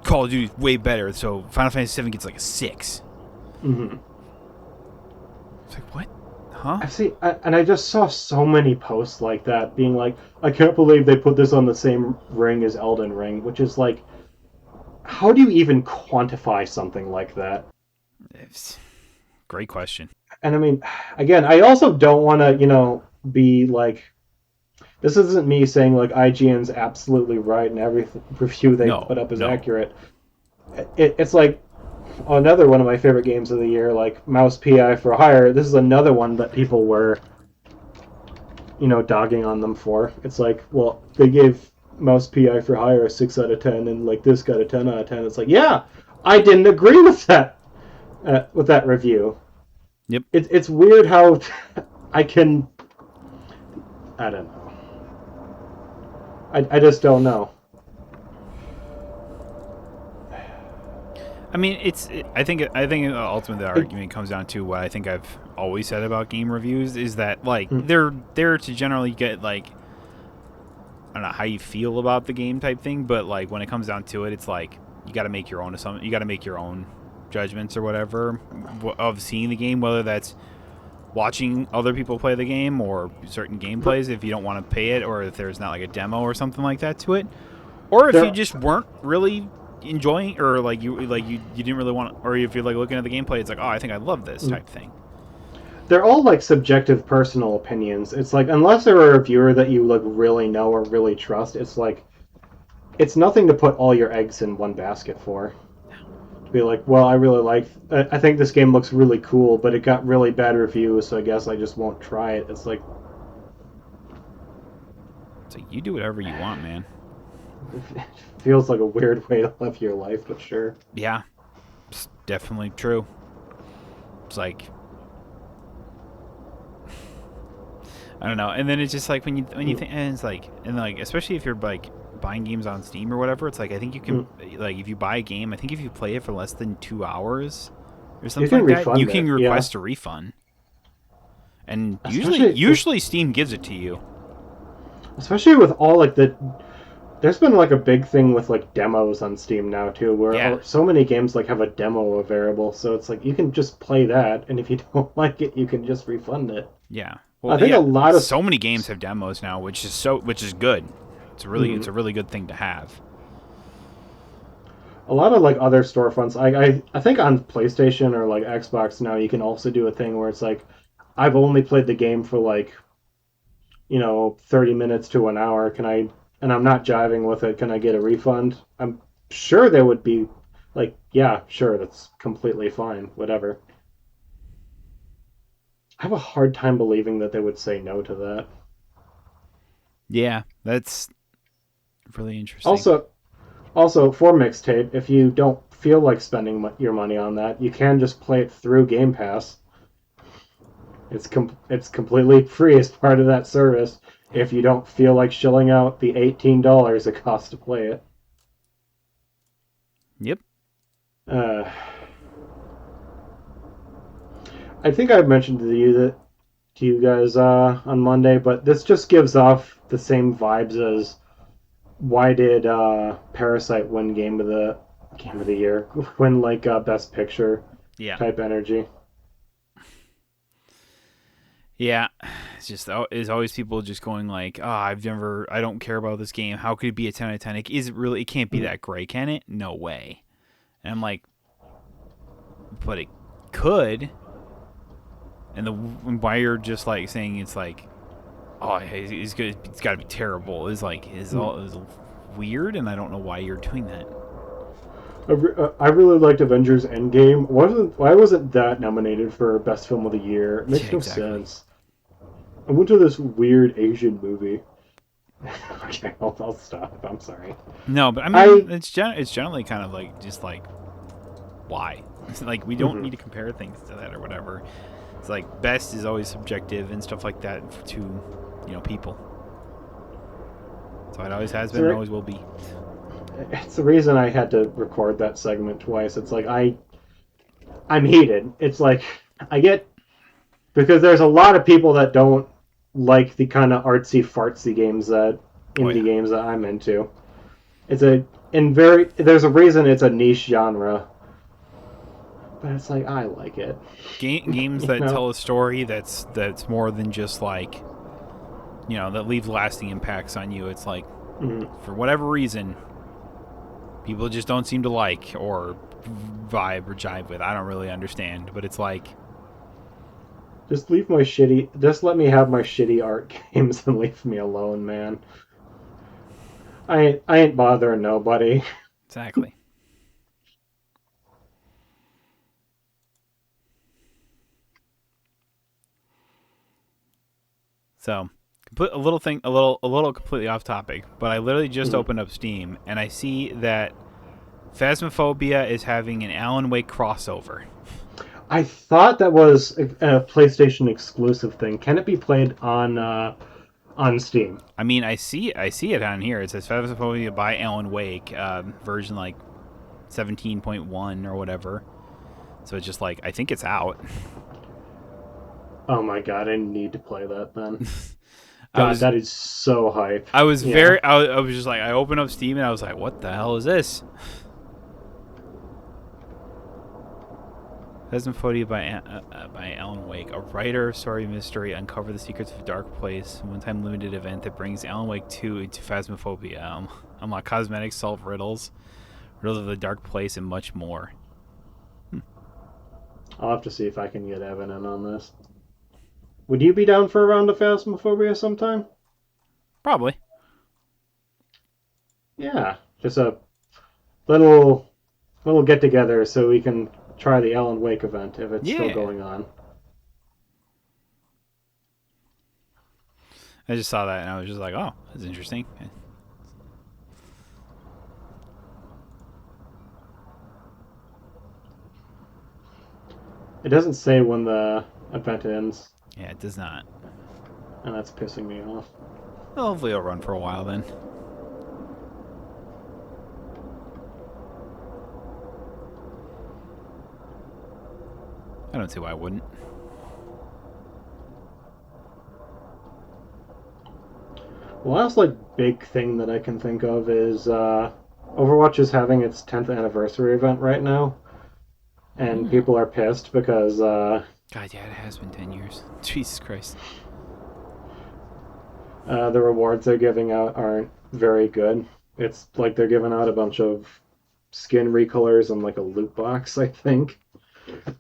Call of Duty's way better. So Final Fantasy VII gets like a 6. Mm-hmm. It's like, what? Huh? And I just saw so many posts like that, being like, "I can't believe they put this on the same ring as Elden Ring," which is like, how do you even quantify something like that? It's, great question. And I mean, again, I also don't want to, be like, this isn't me saying like IGN's absolutely right and every review they No, put up is no. accurate. It's like another one of my favorite games of the year, like Mouse PI for Hire. This is another one that people were, dogging on them for. It's like, well, they gave Mouse PI for Hire a 6 out of 10, and like this got a 10 out of 10. It's like, yeah, I didn't agree with that review. Yep. It's weird how I can. I don't know. I just don't know. I mean, I think ultimately the It, argument comes down to what I think I've always said about game reviews is that like mm, they're there to generally get like I don't know how you feel about the game type thing, but like when it comes down to it, it's like you got to make your own assumption. You got to make your own judgments or whatever of seeing the game, whether that's watching other people play the game or certain gameplays if you don't want to pay it, or if there's not like a demo or something like that to it, or if you there, just weren't really enjoying or like you didn't really want, or if you're like looking at the gameplay, it's like, oh, I think I love this mm, type thing. they're all like subjective personal opinions. It's like, unless they're a reviewer that you like really know or really trust, it's like, it's nothing to put all your eggs in one basket for. To be like, well, I think this game looks really cool, but it got really bad reviews, so I guess I just won't try it. It's like, It's like you do whatever you want, man. it feels like a weird way to live your life, but sure. Yeah, it's definitely true. It's like I don't know, and then it's just like when you think, and it's like, and like especially if you're like buying games on Steam or whatever, it's like I think you can, Mm. like, if you buy a game, I think if you play it for less than 2 hours or You something can like that, you refund can it, yeah. request a refund, and usually Especially with usually Steam gives it to you. especially with all like the there's been like a big thing with like demos on Steam now too, where Yeah, so many games like have a demo available, so it's like you can just play that, and if you don't like it, you can just refund it. yeah. Well, I think a yeah. lot of So many games have demos now, which is good. It's mhm. a really good thing to have. A lot of like other storefronts. I think on PlayStation or like Xbox now you can also do a thing where it's like, I've only played the game for like 30 minutes to an hour. Can I and I'm not jiving with it. Can I get a refund? I'm sure there would be like, yeah, sure, that's completely fine. Whatever. I have a hard time believing that they would say no to that. Yeah, that's really interesting. Also, for Mixtape, if you don't feel like spending your money on that, you can just play it through Game Pass. It's completely free as part of that service if you don't feel like shilling out the $18 it costs to play it. Yep. Uh, I think I mentioned to you guys on Monday, but this just gives off the same vibes as why did Parasite win Game of the Year, win like Best Picture Yeah. type energy. Yeah, it's just it's always people just going like, "Oh, I don't care about this game. How could it be a 10 out of 10? It can't be that great, can it? No way." And I'm like, but it could. And why you're just like saying it's like, oh, it's good. It's got to be terrible. Is weird, and I don't know why you're doing that. I really liked Avengers Endgame. Why wasn't that nominated for Best Film of the Year? It Yeah, makes no exactly. sense. I went to this weird Asian movie. Okay, I'll stop. I'm sorry. No, but I mean, I it's generally kind of like just like why? Like we don't mhm. need to compare things to that or whatever. It's like best is always subjective and stuff like that to people. So it always has it's, been and the, always will be. it's the reason I had to record that segment twice. It's like I'm heated. It's like I get because there's a lot of people that don't like the kind of artsy fartsy games that Oh indie yeah, games that I'm into. It's a in very there's a reason it's a niche genre but it's like I like it. Games You that know? tell a story that's more than just like, that leave lasting impacts on you. It's like, Mm. for whatever reason, people just don't seem to like or vibe or jive with. I don't really understand, but it's like, Just leave my shitty. Just let me have my shitty art games and leave me alone, man. I ain't bothering nobody. exactly. So, put a little thing, a little completely off topic, but I literally just Mm. opened up Steam and I see that Phasmophobia is having an Alan Wake crossover. I thought that was a PlayStation exclusive thing. Can it be played on Steam? I mean, I see it on here. It says Phasmophobia by Alan Wake, version like 17.1 or whatever. So it's just like, I think it's out. Oh my god, I need to play that then. I God, was that is so hype. I was Yeah. very I was just like, I opened up Steam and I was like, what the hell is this? Phasmophobia by Alan Wake, a writer, story, mystery, uncover the secrets of a dark place. One-time limited event that brings Alan Wake 2 into Phasmophobia. Unlock cosmetics, solve riddles of the dark place, and much more. I'll have to see if I can get Evan in on this. Would you be down for a round of Phasmophobia sometime? Probably. Yeah, just a little get together so we can try the Alan Wake event if it's still Yeah. going on. I just saw that and I was just like, oh, that's interesting. It doesn't say when the event ends, Yeah, it does not. and that's pissing me off. Well, hopefully it'll run for a while then. I don't see why I wouldn't. The last big thing that I can think of is Overwatch is having its 10th anniversary event right now, and Mm. people are pissed because God, yeah, it has been 10 years. Jesus Christ. the rewards they're giving out aren't very good. It's like they're giving out a bunch of skin recolors and like a loot box, I think.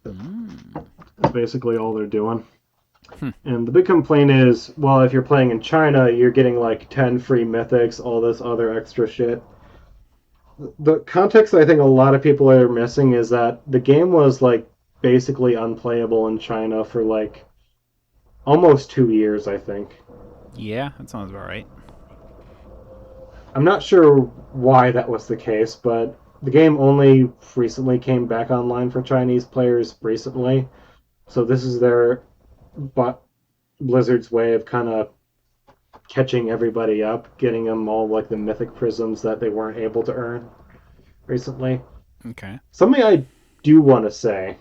Mm. That's basically all they're doing. Hmm. And the big complaint is, well, if you're playing in China, you're getting like 10 free mythics, all this other extra shit. The context I think a lot of people are missing is that the game was like basically unplayable in China for like almost 2 years, I think. Yeah, that sounds about right. I'm not sure why that was the case, but the game only recently came back online for Chinese players recently. So this is their but Blizzard's way of kind of catching everybody up, getting them all like the mythic prisms that they weren't able to earn recently. Okay. Something I do want to say,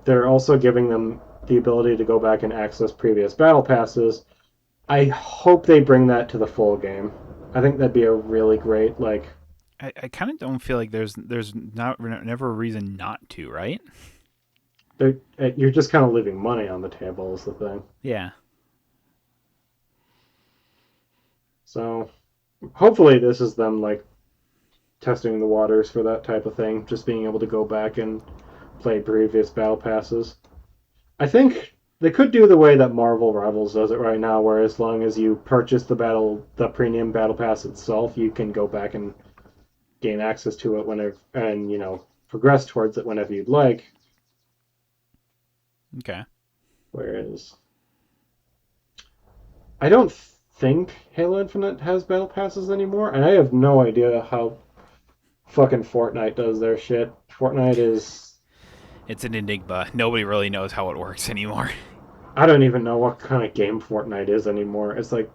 they're also giving them the ability to go back and access previous battle passes. I hope they bring that to the full game. I think that'd be a really great I kind of don't feel like there's not never a reason not to, right? you're just kind of leaving money on the table is the thing. Yeah. So hopefully this is them like testing the waters for that type of thing, just being able to go back and play previous battle passes. I think they could do the way that Marvel Rivals does it right now, where as long as you purchase the premium battle pass itself, you can go back and gain access to it whenever, and progress towards it whenever you'd like. Okay. Whereas I don't think Halo Infinite has battle passes anymore, and I have no idea how fucking Fortnite does their shit. Fortnite is It's an enigma. Nobody really knows how it works anymore. I don't even know what kind of game Fortnite is anymore. It's like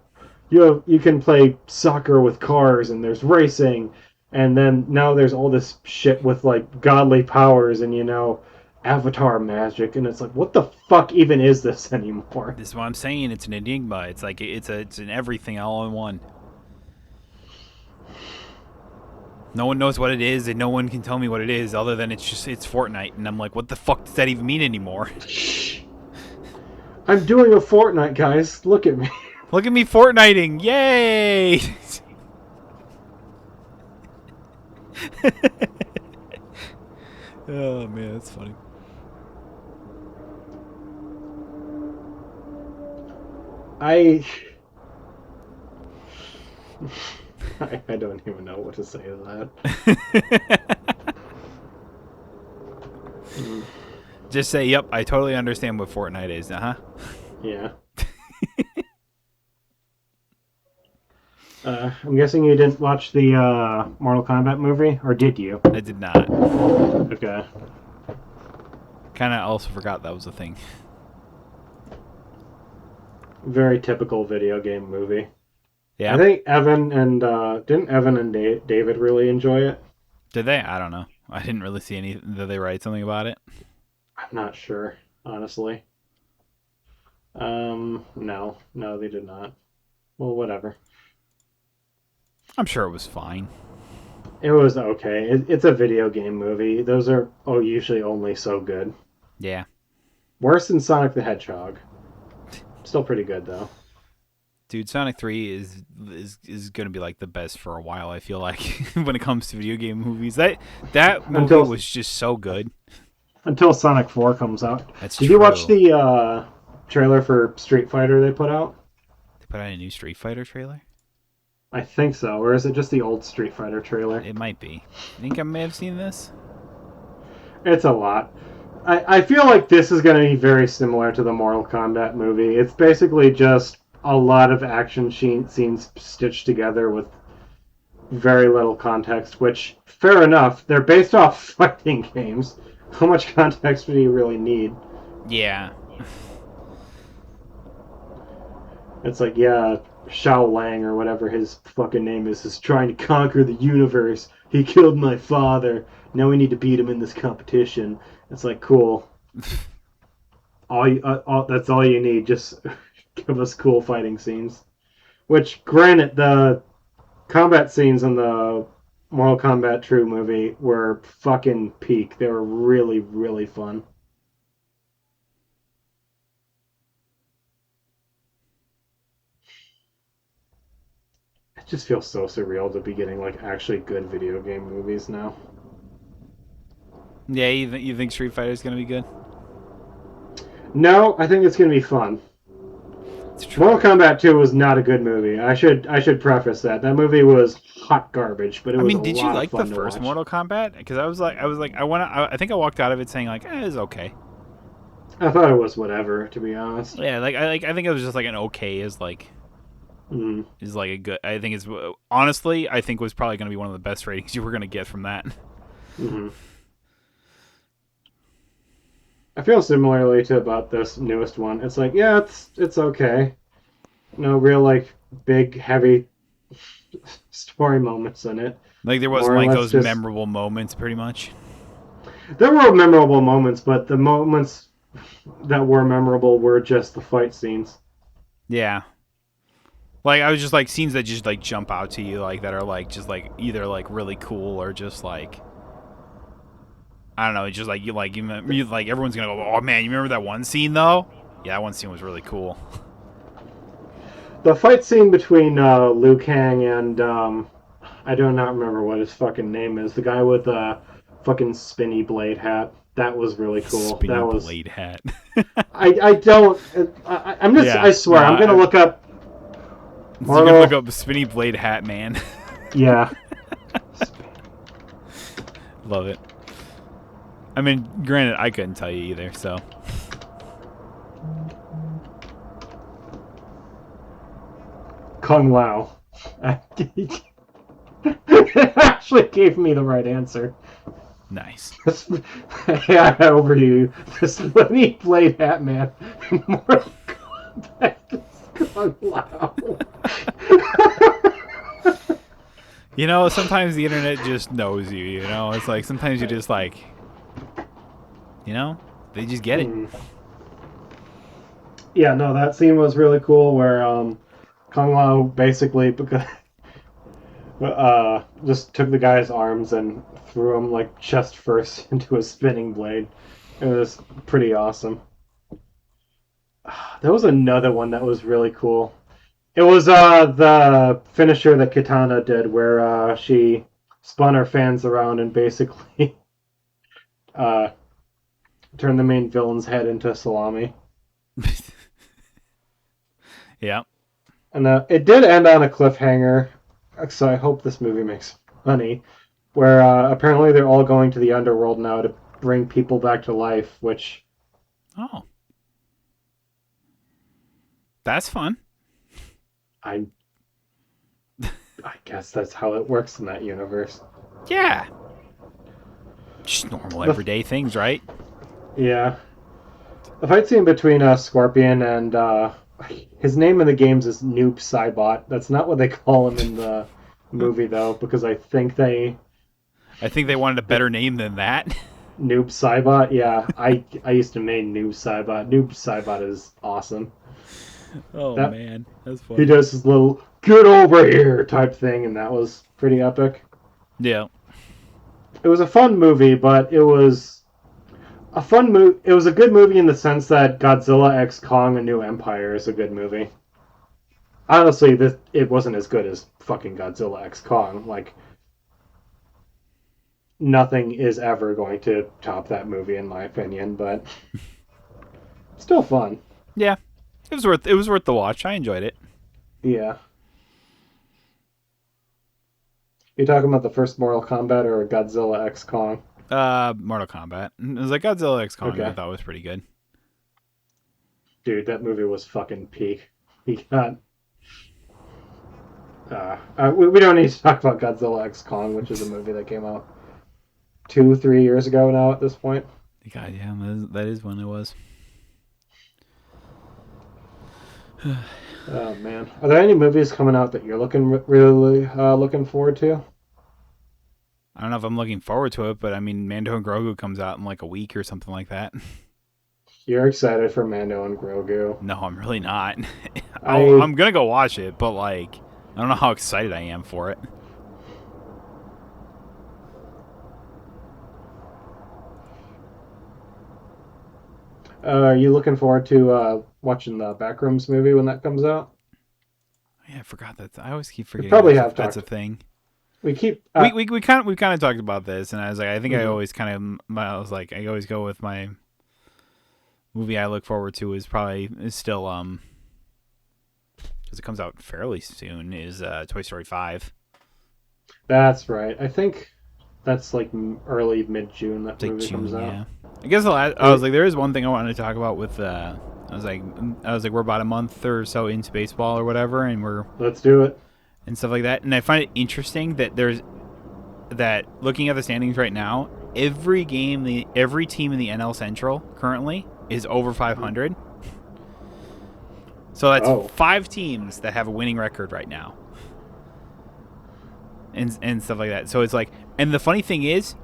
you can play soccer with cars and there's racing, and then now there's all this shit with like godly powers and avatar magic, and it's like what the fuck even is this anymore? This is what I'm saying. It's an enigma. It's like it's an everything all in one. No one knows what it is, and no one can tell me what it is other than it's Fortnite. And I'm like, what the fuck does that even mean anymore? I'm doing a Fortnite, guys. Look at me. Look at me Fortniting! Yay! Oh man, that's funny. I I don't even know what to say to that. Just say, yep, I totally understand what Fortnite is, huh? Yeah. I'm guessing you didn't watch the Mortal Kombat movie, or did you? I did not. Okay. Kind of also forgot that was a thing. Very typical video game movie. I Yeah? think Evan and didn't Evan and David really enjoy it? Did they? I don't know. I didn't really see any. Did they write something about it? I'm not sure, honestly. No, they did not. Well, whatever. I'm sure it was fine. It was okay. It's a video game movie. Those are usually only so good. Yeah. Worse than Sonic the Hedgehog. Still pretty good though. Dude, Sonic 3 is going to be like the best for a while, I feel like, when it comes to video game movies. That movie was just so good. Until Sonic 4 comes out. That's Did true. you watch the trailer for Street Fighter they put out? They put out a new Street Fighter trailer? I think so. Or is it just the old Street Fighter trailer? It might be. I think I may have seen this. It's a lot. I feel like this is going to be very similar to the Mortal Kombat movie. It's basically just a lot of action scenes stitched together with very little context, which, fair enough, they're based off fighting games. How much context do you really need? Yeah. It's like, yeah, Shao Lang or whatever his fucking name is trying to conquer the universe. He killed my father. Now we need to beat him in this competition. It's like, cool. That's all you need. Just give us cool fighting scenes. Which, granted, the combat scenes in the Mortal Kombat True movie were fucking peak. They were really, really fun. It just feels so surreal to be getting like actually good video game movies now. Yeah, you think Street Fighter is going to be good? No, I think it's gonna be fun. Mortal Kombat 2 was not a good movie. I should preface that. That movie was hot garbage, but it was did you lot like of the fun to first watch. Mortal Kombat? Because I think I walked out of it saying like, it was okay. I thought it was whatever, to be honest. Yeah, I think it was just like an okay is like a good. I think it's honestly I think was probably going to be one of the best ratings you were going to get from that. Mm-hmm. I feel similarly to about this newest one. It's like, yeah, it's okay. No real like big heavy story moments in it. Like there wasn't like those memorable moments, pretty much. There were memorable moments, but the moments that were memorable were just the fight scenes. Yeah. Like I was just like scenes that just like jump out to you, like that are like just like either like really cool or just like I don't know, just like you like everyone's gonna go, oh man, you remember that one scene though? Yeah, that one scene was really cool. The fight scene between Liu Kang and I do not remember what his fucking name is. The guy with the fucking spinny blade hat. That was really cool. Spinny that was blade hat. I don't. I'm just. Yeah, I swear. I'm gonna look up. You're gonna look up spinny blade hat man. Yeah. Love it. I mean, granted, I couldn't tell you either, so. Kung Lao. It actually gave me the right answer. Nice. Yeah, over to you. The spinny blade hat man. Mortal Kombat is Kung Lao. You know, sometimes the internet just knows you, you know? It's like, sometimes you just like, you know? They just get it. Yeah, no, that scene was really cool where Kung Lao basically, because just took the guy's arms and threw him like chest first into a spinning blade. It was pretty awesome. There was another one that was really cool. It was the finisher that Katana did, where she spun her fans around and basically uh, turned the main villain's head into salami. Yeah. And it did end on a cliffhanger, so I hope this movie makes money. Where apparently they're all going to the underworld now to bring people back to life, which Oh, that's fun. I I guess that's how it works in that universe. Yeah. Just normal The, everyday things, right? yeah, the fight scene between Scorpion and his name in the games is Noob Saibot. That's not what they call him in the movie though, because I think I think they wanted a better name than that. Noob Saibot. Yeah, I used to main Noob Saibot. Noob Saibot is awesome. Oh That man, that's he funny. does his little "get over here" type thing, and that was pretty epic. Yeah. It was a fun movie, but it was a fun movie. It was a good movie in the sense that Godzilla X Kong: A New Empire is a good movie. Honestly, it wasn't as good as fucking Godzilla X Kong. Like nothing is ever going to top that movie in my opinion, but still fun. Yeah. It was worth the watch. I enjoyed it. Yeah. You talking about the first Mortal Kombat or Godzilla X Kong? Mortal Kombat. It was like Godzilla X Kong. I Okay. thought was pretty good. Dude, that movie was fucking peak. He got. We don't need to talk about Godzilla X Kong, which is a movie that came out 2, 3 years ago now at this point. God, yeah, that is when it was. Oh man, are there any movies coming out that you're really looking forward to? I don't know if I'm looking forward to it, but I mean, Mando and Grogu comes out in like a week or something like that. You're excited for Mando and Grogu. No, I'm really not. I I'm gonna go watch it, but like, I don't know how excited I am for it. Are you looking forward to watching the Backrooms movie when that comes out? Yeah, I forgot that. I always keep We forgetting probably have that's a talked. thing. We keep. We kind of talked about this, and I was like, I think I Mhm. always kind of I was like, I always go with my movie I look forward to is still because it comes out fairly soon is Toy Story 5. That's right. I think that's like early mid June that It's like movie comes June, out. yeah. I guess I was Wait, like, there is one thing I wanted to talk about with. I was like, we're about a month or so into baseball or whatever, and we're let's do it. and stuff like that. And I find it interesting that there's that looking at the standings right now, every team in the NL Central currently is over 500. So that's Oh, 5 teams that have a winning record right now, and stuff like that. So it's like, and the funny thing is,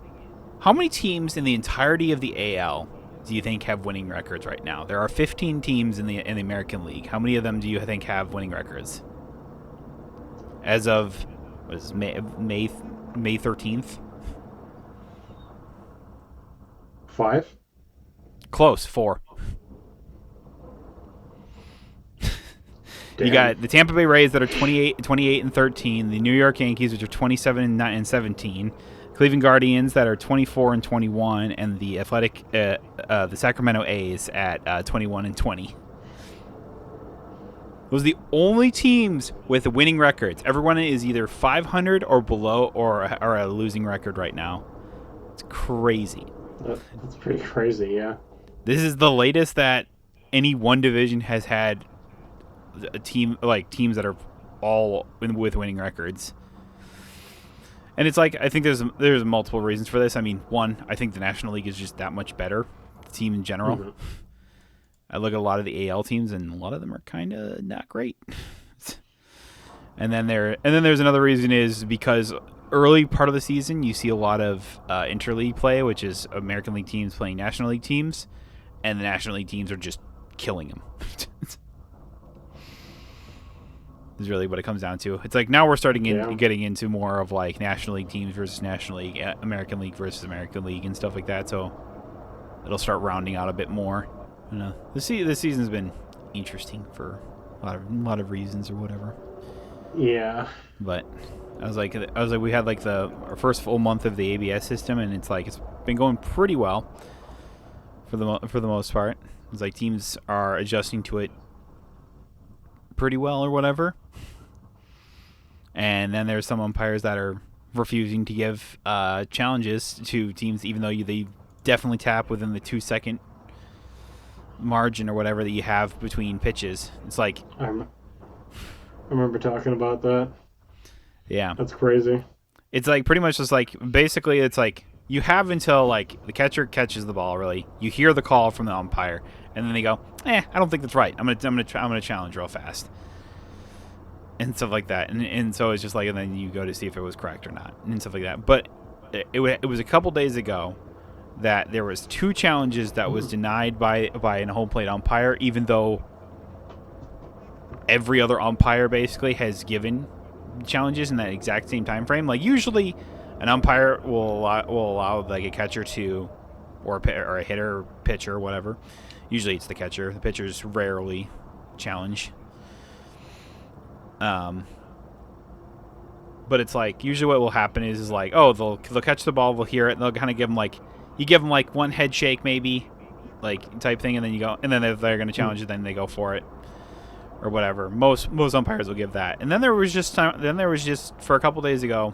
how many teams in the entirety of the AL do you think have winning records right now? There are 15 teams in the American League. How many of them do you think have winning records as of was May 13th? five. Close, 4. You Damn. got the Tampa Bay Rays that are 28 and 13, the New York Yankees which are 27 and 9 and 17, Cleveland Guardians that are 24 and 21, and the Sacramento A's at 21 and 20. Those are the only teams with winning records. Everyone is either 500 or below or a losing record right now. It's crazy. That's pretty crazy. Yeah. This is the latest that any one division has had a team like teams that are all with winning records. And it's like I think there's multiple reasons for this. I mean, one, I think the National League is just that much better, the team in general. hmm I look at a lot of the AL teams, and a lot of them are kind of not great. And then there's another reason is because early part of the season you see a lot of interleague play, which is American League teams playing National League teams, and the National League teams are just killing them. Is really what it comes down to. It's like now we're starting Yeah. getting into more of like National League teams versus National League, American League versus American League, and stuff like that. So it'll start rounding out a bit more. You know, this season's been interesting for a lot of reasons or whatever. Yeah. But I was like, we had like our first full month of the ABS system, and it's been going pretty well for the most part. It's like teams are adjusting to it pretty well or whatever. And then there's some umpires that are refusing to give challenges to teams, even though they definitely tap within the 2-second margin or whatever that you have between pitches. It's like, I remember talking about that. yeah, That's crazy. it's like pretty much just like basically it's like you have until like the catcher catches the ball. Really, you hear the call from the umpire, and then they go, I don't think that's right. I'm gonna challenge real fast. And stuff like that, and so it's just like, and then you go to see if it was correct or not, and stuff like that. But it was a couple days ago that there was 2 challenges that was denied by an home plate umpire, even though every other umpire basically has given challenges in that exact same time frame. Like usually, an umpire will allow like a catcher to, or a hitter, pitcher, whatever. Usually it's the catcher. The pitchers rarely challenge. But it's like usually what will happen is like, oh, they'll catch the ball, they'll hear it, and they'll kind of give them like, you give them like one head shake maybe, like type thing, and then you go, and then if they're going to challenge it, then they go for it or whatever. Most umpires will give that. And then there was just for a couple days ago,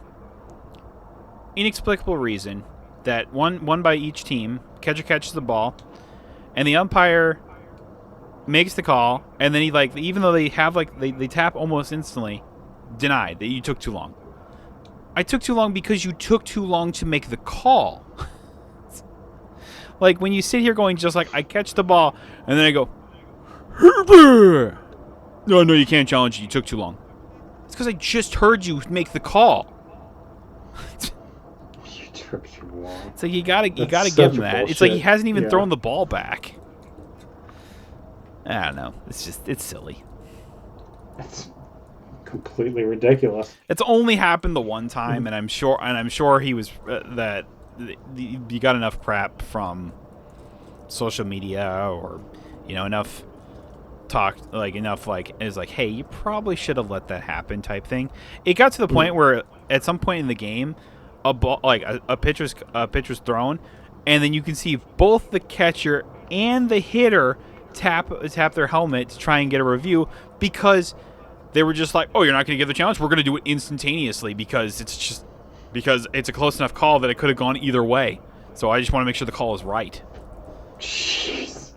inexplicable reason that one by each team, catcher catches the ball, and the umpire makes the call, and then he like, even though they have like they tap almost instantly, denied that you took too long. I took too long because you took too long to make the call. Like when you sit here going just like, I catch the ball and then I go, no, you can't challenge it. You took too long. It's because I just heard you make the call. You took too long. It's like you gotta give him that. Bullshit. It's like he hasn't even Yeah. thrown the ball back. I don't know. It's silly. That's completely ridiculous. It's only happened the one time, and I'm sure he was that you got enough crap from social media or enough talk, like enough like is like, hey, you probably should have let that happen type thing. It got to the point where at some point in the game, a ball like a pitcher's thrown, and then you can see both the catcher and the hitter tap their helmet to try and get a review, because they were just like, oh, you're not going to give the challenge? We're going to do it instantaneously because it's a close enough call that it could have gone either way. So I just want to make sure the call is right. Jeez.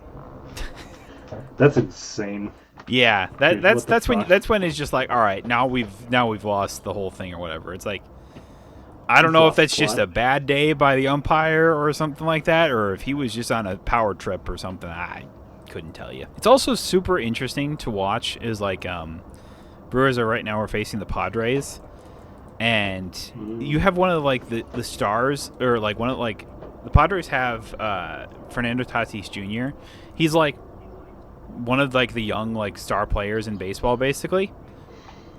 That's insane. Yeah, Dude, that's when it's just like, all right, now we've lost the whole thing or whatever. It's like, I don't know if that's just a bad day by the umpire or something like that, or if he was just on a power trip or something. I couldn't tell you. It's also super interesting to watch is like Brewers are facing the Padres, and you have one of like the stars, or like one of like the Padres have Fernando Tatis Jr. He's like one of like the young like star players in baseball basically.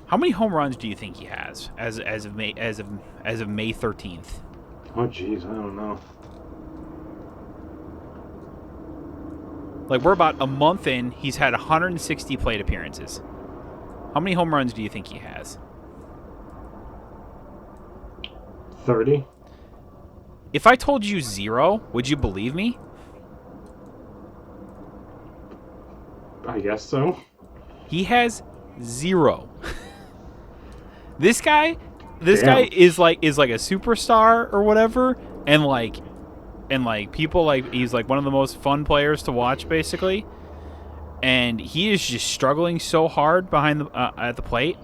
How many home runs do you think he has as of May 13th? Oh jeez, I don't know. Like we're about a month in, he's had 160 plate appearances. How many home runs do you think he has? 30? If I told you 0, would you believe me? I guess so. He has 0. This guy Damn. is like a superstar or whatever, and people like he's like one of the most fun players to watch basically. And he is just struggling so hard behind at the plate.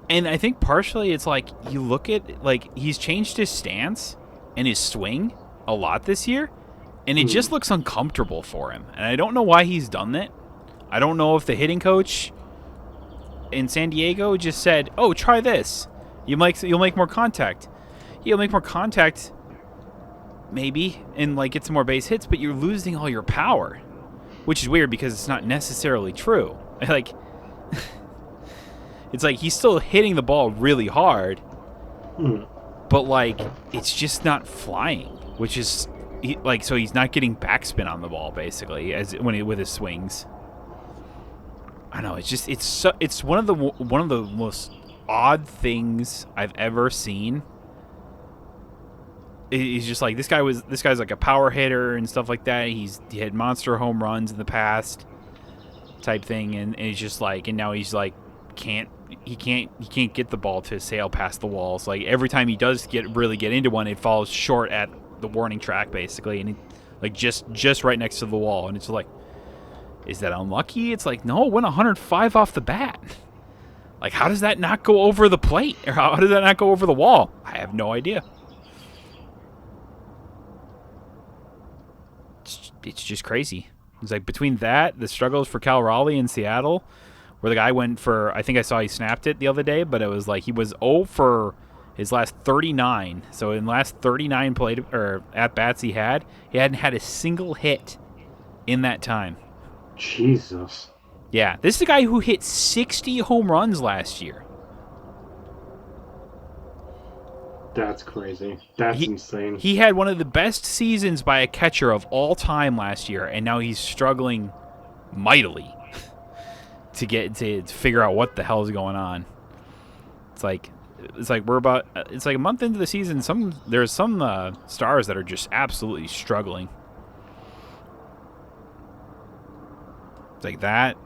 And I think partially it's like you look at like he's changed his stance and his swing a lot this year, and it just looks uncomfortable for him. And I don't know why he's done that. I don't know if the hitting coach in San Diego just said, "Oh, try this. You'll make more contact. You'll make more contact, maybe, and like get some more base hits, but you're losing all your power." Which is weird because it's not necessarily true. Like, it's like he's still hitting the ball really hard, Hmm. but like it's just not flying, which is so he's not getting backspin on the ball basically as with his swings. I don't know. It's just it's one of the most odd things I've ever seen. He's just like this guy's like a power hitter and stuff like that. He had monster home runs in the past type thing, and he's just like, and now he's like he can't get the ball to sail past the walls. Like every time he does really get into one, it falls short at the warning track basically, and like just right next to the wall, and it's like, is that unlucky? It's like, no, it went 105 off the bat. Like, how does that not go over the plate? Or how does that not go over the wall? I have no idea. It's just crazy. It's like between that, the struggles for Cal Raleigh in Seattle, where the guy went for, I think I saw he snapped it the other day, but it was like he was 0 for his last 39. So in the last 39 at bats he hadn't had a single hit in that time. Jesus. Yeah, this is a guy who hit 60 home runs last year. That's crazy. That's insane. He had one of the best seasons by a catcher of all time last year, and now he's struggling mightily to figure out what the hell is going on. It's like a month into the season. There's some stars that are just absolutely struggling. It's like that,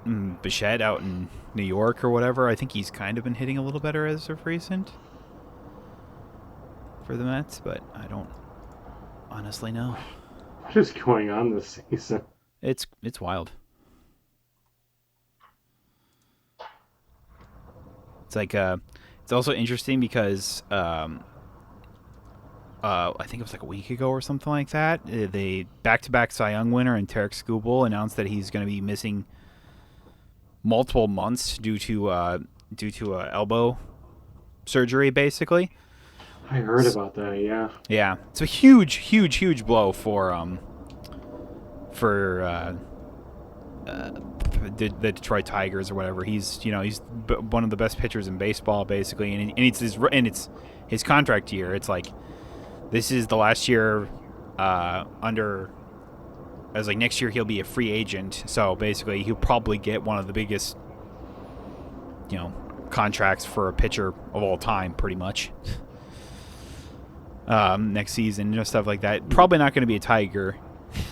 Bichette out in New York or whatever. I think he's kind of been hitting a little better as of recent for the Mets, but I don't honestly know. What is going on this season? It's wild. It's like it's also interesting because I think it was like a week ago or something like that. The back-to-back Cy Young winner and Tarek Skubal announced that he's going to be missing multiple months due to elbow surgery, basically. I heard about that. Yeah. Yeah, it's a huge blow for the Detroit Tigers or whatever. He's one of the best pitchers in baseball, basically, and it's his contract year. It's like this is the last year under. I was like, next year he'll be a free agent, so basically he'll probably get one of the biggest, contracts for a pitcher of all time, pretty much. Next season, stuff like that. Probably not going to be a Tiger,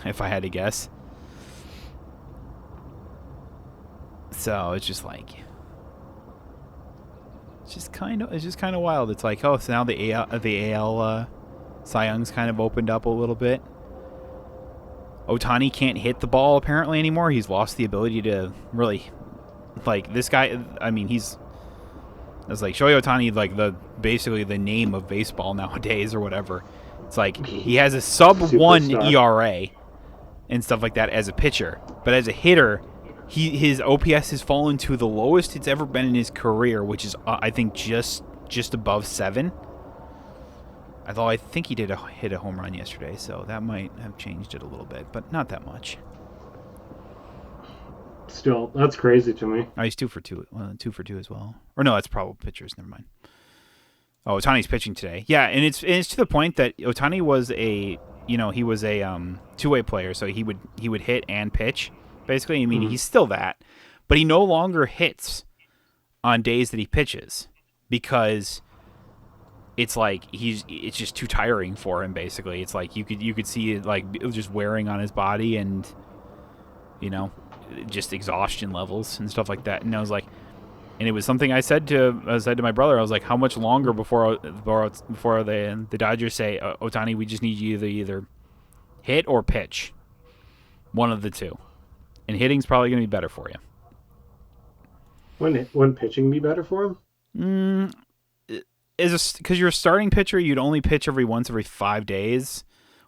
if I had to guess. So it's just like, it's just kind of wild. It's like, oh, so now the AL Cy Young's kind of opened up a little bit. Ohtani can't hit the ball apparently anymore. He's lost the ability to really, like, this guy. I mean, it's like Shohei Ohtani, basically the name of baseball nowadays or whatever. It's like he has a sub-1 ERA and stuff like that as a pitcher, but as a hitter, his OPS has fallen to the lowest it's ever been in his career, which is I think just above 7. Although I think he did hit a home run yesterday, so that might have changed it a little bit, but not that much. Still, that's crazy to me. Oh, he's 2 for 2. 2 for 2 as well. Or no, that's probable pitchers. Never mind. Oh, Ohtani's pitching today. Yeah, and it's to the point that Ohtani was he was a two-way player, so he would hit and pitch. Basically, I mean, he's still that, but he no longer hits on days that he pitches because it's like it's just too tiring for him. Basically, it's like you could see it like just wearing on his body and just exhaustion levels and stuff like that. And I was like, and it was something I said to my brother. I was like, how much longer before the Dodgers say, Ohtani, we just need you to either hit or pitch, one of the two, and hitting's probably going to be better for you. Wouldn't pitching be better for him? Because you're a starting pitcher, you'd only pitch every 5 days,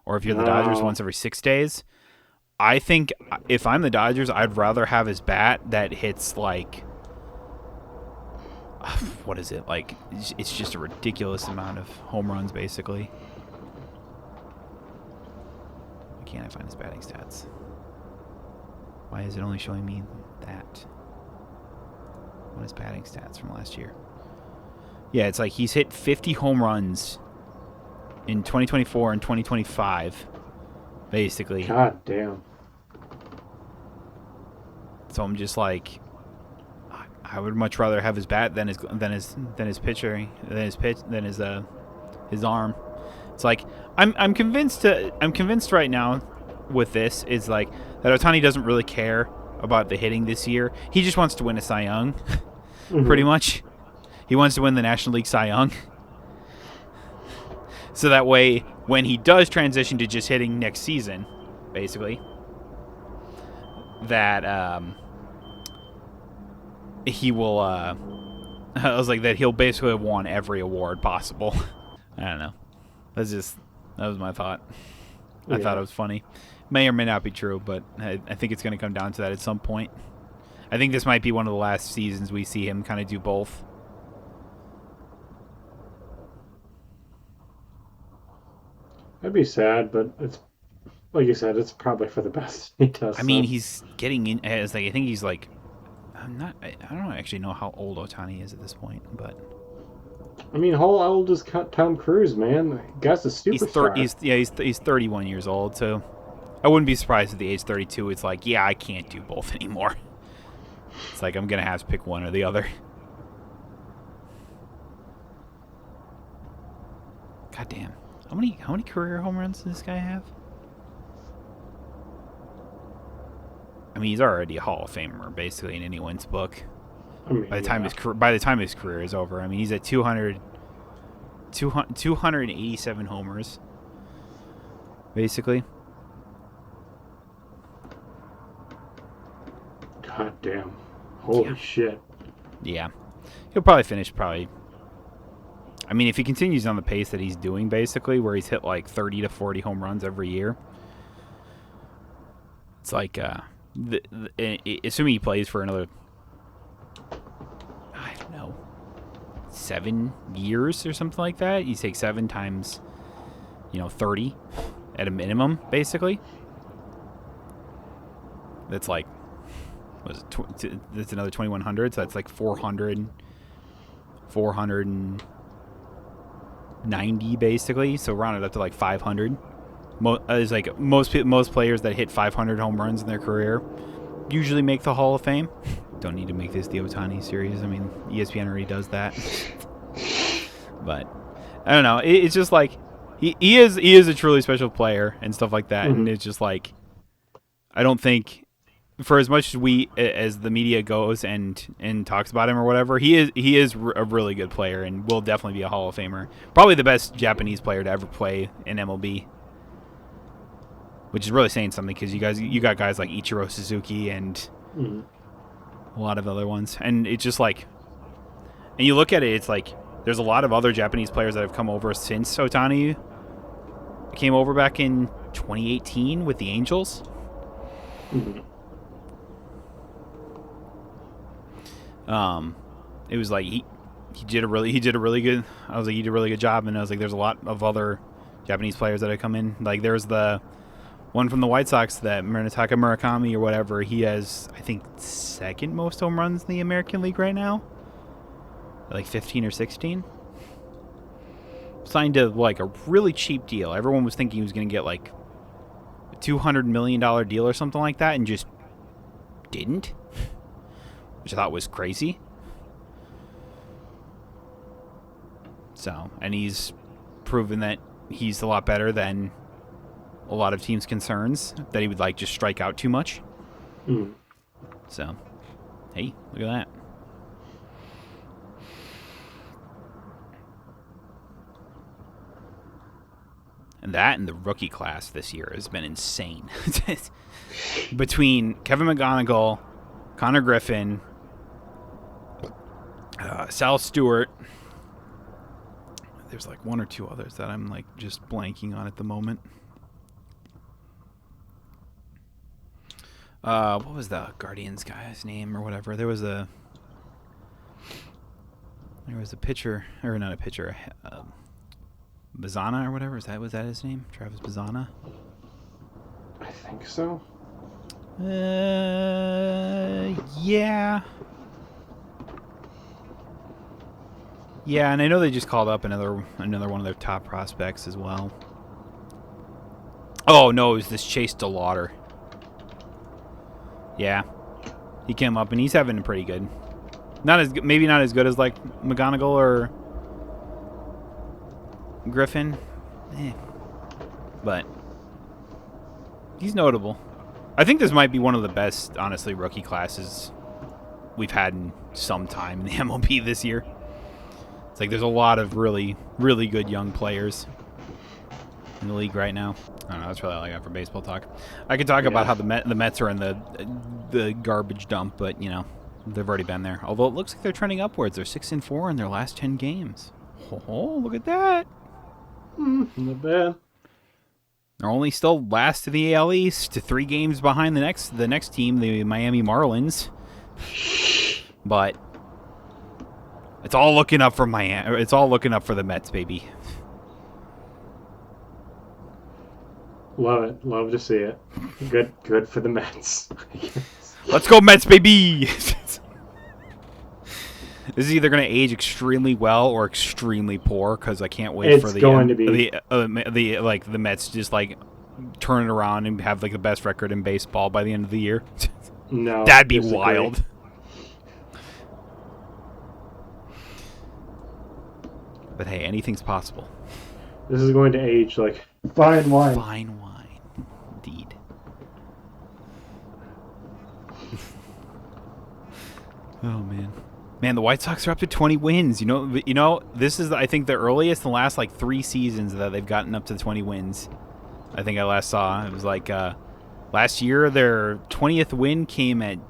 or if you're the Dodgers, once every 6 days. I think if I'm the Dodgers, I'd rather have his bat that hits like, what is it? Like, it's just a ridiculous amount of home runs, basically. Why can't I find his batting stats? Why is it only showing me that? on his batting stats from last year. Yeah, it's like he's hit 50 home runs in 2024 and 2025, basically. God damn. So I'm just like, I would much rather have his bat than his pitcher than his arm. It's like I'm convinced right now with this is like that Ohtani doesn't really care about the hitting this year. He just wants to win a Cy Young, pretty much. He wants to win the National League Cy Young. So that way, when he does transition to just hitting next season, basically, that he will. I was like that he'll basically have won every award possible. I don't know. That was my thought. I thought it was funny. May or may not be true, but I think it's going to come down to that at some point. I think this might be one of the last seasons we see him kind of do both. That'd be sad, but it's like you said, it's probably for the best. He does. I mean, he's getting in. As like I think he's like, I'm not. I don't actually know how old Ohtani is at this point, but I mean, how old is Tom Cruise, man? The guy's a superstar. He's 31 years old, so I wouldn't be surprised at the age 32. It's like, yeah, I can't do both anymore. It's like I'm gonna have to pick one or the other. God damn. How many career home runs does this guy have? I mean, he's already a Hall of Famer, basically, in anyone's book. I mean, By the time his career is over, I mean, he's at 287 homers, basically. God damn. Holy shit. Yeah. He'll probably finish I mean, if he continues on the pace that he's doing, basically, where he's hit like 30 to 40 home runs every year, it's like, assuming he plays for another, I don't know, 7 years or something like that, you take 7 times, 30 at a minimum, basically. That's like, that's another 2,100, so that's like 490 basically, so round it up to like 500. It's like most players that hit 500 home runs in their career usually make the Hall of Fame. Don't need to make this the Ohtani series. I mean, ESPN already does that. But I don't know. It's just like he is a truly special player and stuff like that. Mm-hmm. And it's just like, I don't think, for as much as the media goes and talks about him or whatever, he is a really good player and will definitely be a Hall of Famer. Probably the best Japanese player to ever play in MLB, which is really saying something because you got guys like Ichiro Suzuki and a lot of other ones, and it's just like, and you look at it, it's like there's a lot of other Japanese players that have come over since Ohtani came over back in 2018 with the Angels. Mm-hmm. It was like he did a really good. I was like, he did a really good job, and I was like, there's a lot of other Japanese players that have come in. Like there's the one from the White Sox, that Munetaka Murakami or whatever. He has, I think, second most home runs in the American League right now, like 15 or 16. Signed to like a really cheap deal. Everyone was thinking he was going to get like a $200 million deal or something like that, and just didn't. Which I thought was crazy. So, and he's proven that he's a lot better than a lot of teams' concerns, that he would like just strike out too much. So, hey, look at that. And the rookie class this year has been insane. Between Kevin McGonigal, Connor Griffin, Sal Stewart. There's like one or two others that I'm like just blanking on at the moment. What was the Guardians guy's name or whatever? There was a pitcher, or not a pitcher, Bazana or whatever. Was that his name? Travis Bazana? I think so. Yeah. Yeah, and I know they just called up another one of their top prospects as well. Oh no, it was this Chase DeLauder. Yeah, he came up and he's having a pretty good. Maybe not as good as like McGonagall or Griffin, but he's notable. I think this might be one of the best, honestly, rookie classes we've had in some time in the MLB this year. It's like there's a lot of really, really good young players in the league right now. I don't know. That's really all I got for baseball talk. I could talk about how the Mets are in the garbage dump, but you know they've already been there. Although it looks like they're trending upwards. They're 6-4 in their last 10 games. Oh, look at that! Not bad. They're only still last to the AL East, 3 games behind the next team, the Miami Marlins. But it's all looking up for Miami. It's all looking up for the Mets, baby. Love it. Love to see it. Good for the Mets. Let's go Mets, baby! This is either going to age extremely well or extremely poor because I can't wait for the Mets just like turn it around and have like the best record in baseball by the end of the year. No, that'd be wild. But hey, anything's possible. This is going to age like fine wine. Fine wine, indeed. Oh man. Man, the White Sox are up to 20 wins. You know, this is I think the earliest in the last like 3 seasons that they've gotten up to 20 wins. I think I last saw it was like last year their 20th win came at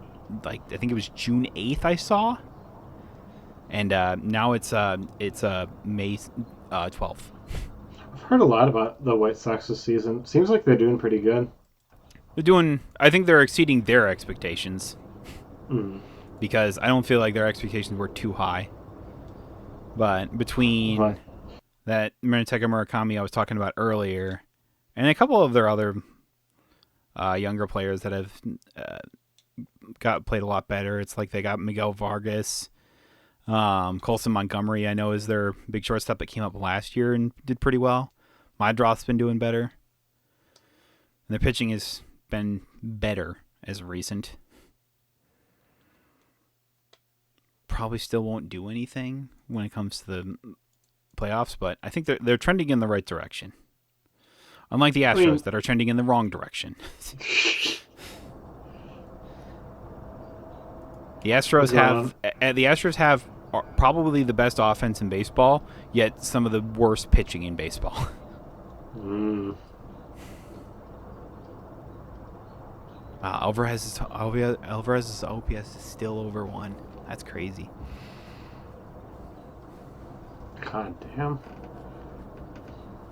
like I think it was June 8th I saw, and now it's May 12th. I've heard a lot about the White Sox this season. Seems like they're doing pretty good. I think they're exceeding their expectations. Mm. Because I don't feel like their expectations were too high. But between that Munetaka Murakami I was talking about earlier, and a couple of their other younger players that have played a lot better, it's like they got Miguel Vargas, Colson Montgomery. I know is their big shortstop that came up last year and did pretty well. Mydroth's been doing better, and their pitching has been better as of recent. Probably still won't do anything when it comes to the playoffs, but I think they're trending in the right direction. Unlike the Astros that are trending in the wrong direction. The Astros have probably the best offense in baseball, yet some of the worst pitching in baseball. Alvarez's OPS is still over 1. That's crazy. God damn.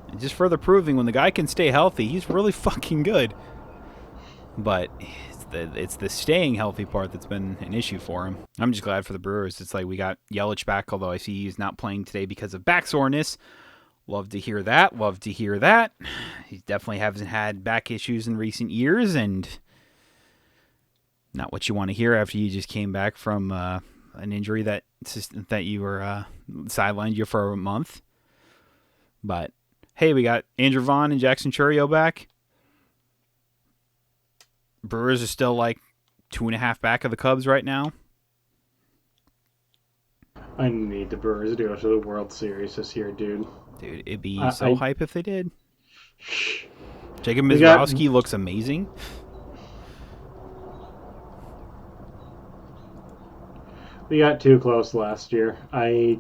And just further proving when the guy can stay healthy, he's really fucking good. But it's the staying healthy part that's been an issue for him. I'm just glad for the Brewers. It's like we got Yelich back, although I see he's not playing today because of back soreness. Love to hear that. He definitely hasn't had back issues in recent years, and not what you want to hear after you just came back from an injury that you were sidelined you for a month. But hey, we got Andrew Vaughn and Jackson Chourio back. Brewers are still like 2.5 back of the Cubs right now. I need the Brewers to go to the World Series this year, dude. Dude, it'd be hype if they did. Jacob Mizrowski looks amazing. We got too close last year. I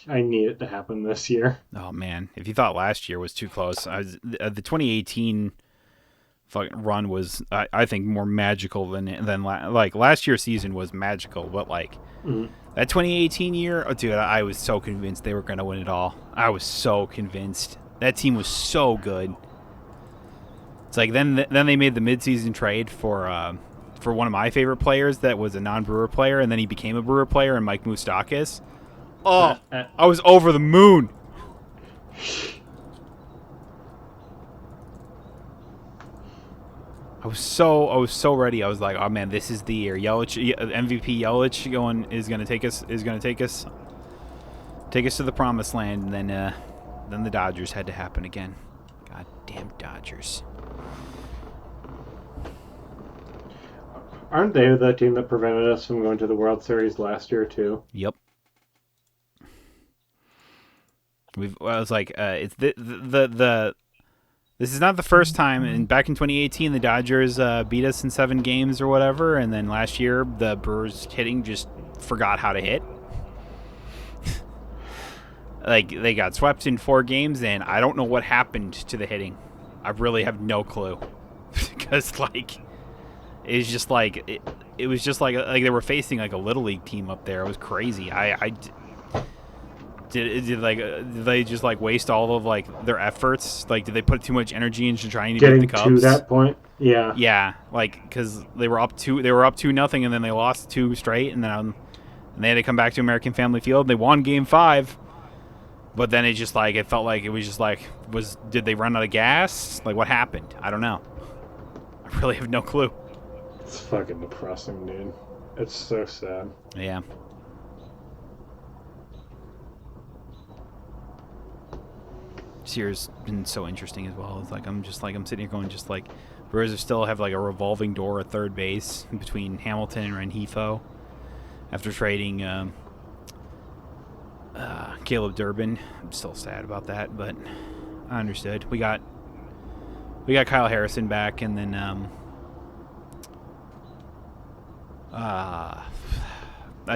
need it to happen this year. Oh man, if you thought last year was too close, the 2018 fucking run was I think more magical than like last year's season was magical, but like that 2018 year, oh dude, I was so convinced they were gonna win it all. I was so convinced that team was so good. It's like then they made the midseason trade for one of my favorite players that was a non-Brewer player, and then he became a Brewer player, and Mike Moustakas. Oh, I was over the moon. I was so ready. I was like, oh man, this is the year. Yelich, MVP Yelich is gonna take us. take us to the promised land, and then the Dodgers had to happen again. Goddamn Dodgers. Aren't they the team that prevented us from going to the World Series last year too? Yep. I was like, it's the this is not the first time. And back in 2018, the Dodgers beat us in 7 games or whatever, and then last year the Brewers hitting just forgot how to hit. Like, they got swept in 4 games, and I don't know what happened to the hitting. I really have no clue. Because, like, it's just like, it was just like they were facing, like, a Little League team up there. It was crazy. Did they just, like, waste all of, like, their efforts? Like, did they put too much energy into trying to beat the Cubs? Getting to that point? Yeah. Yeah, like, because they were up 2-0, and then they lost 2 straight, and then they had to come back to American Family Field. They won Game 5. But then it just, like, it felt like it was just, like, did they run out of gas? Like, what happened? I don't know. I really have no clue. It's fucking depressing, dude. It's so sad. Yeah. This year's been so interesting as well. It's like, I'm sitting here going, just, like, Brewers still have, like, a revolving door at third base between Hamilton and Rengifo after trading Caleb Durbin. I'm still sad about that, but I understood. We got Kyle Harrison back, and then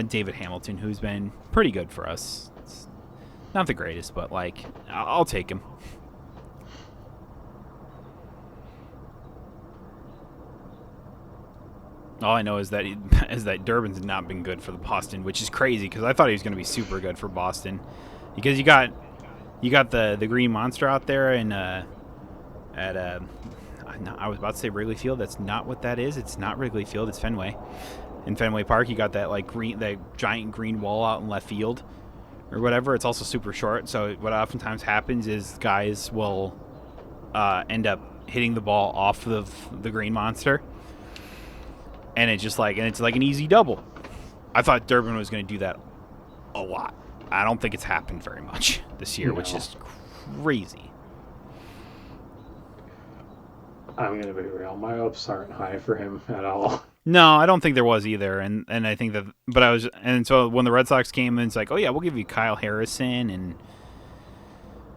David Hamilton, who's been pretty good for us. It's not the greatest, but, like, I'll take him. All I know is that Durbin's not been good for the Boston, which is crazy because I thought he was going to be super good for Boston, because you got the Green Monster out there and I was about to say Wrigley Field. That's not what that is. It's not Wrigley Field. It's Fenway. In Fenway Park, you got that giant green wall out in left field or whatever. It's also super short. So what oftentimes happens is guys will end up hitting the ball off of the Green Monster. And it's like an easy double. I thought Durbin was going to do that a lot. I don't think it's happened very much this year, which is crazy. I'm going to be real. My hopes aren't high for him at all. No, I don't think there was either. And I think that, but so when the Red Sox came in, it's like, oh yeah, we'll give you Kyle Harrison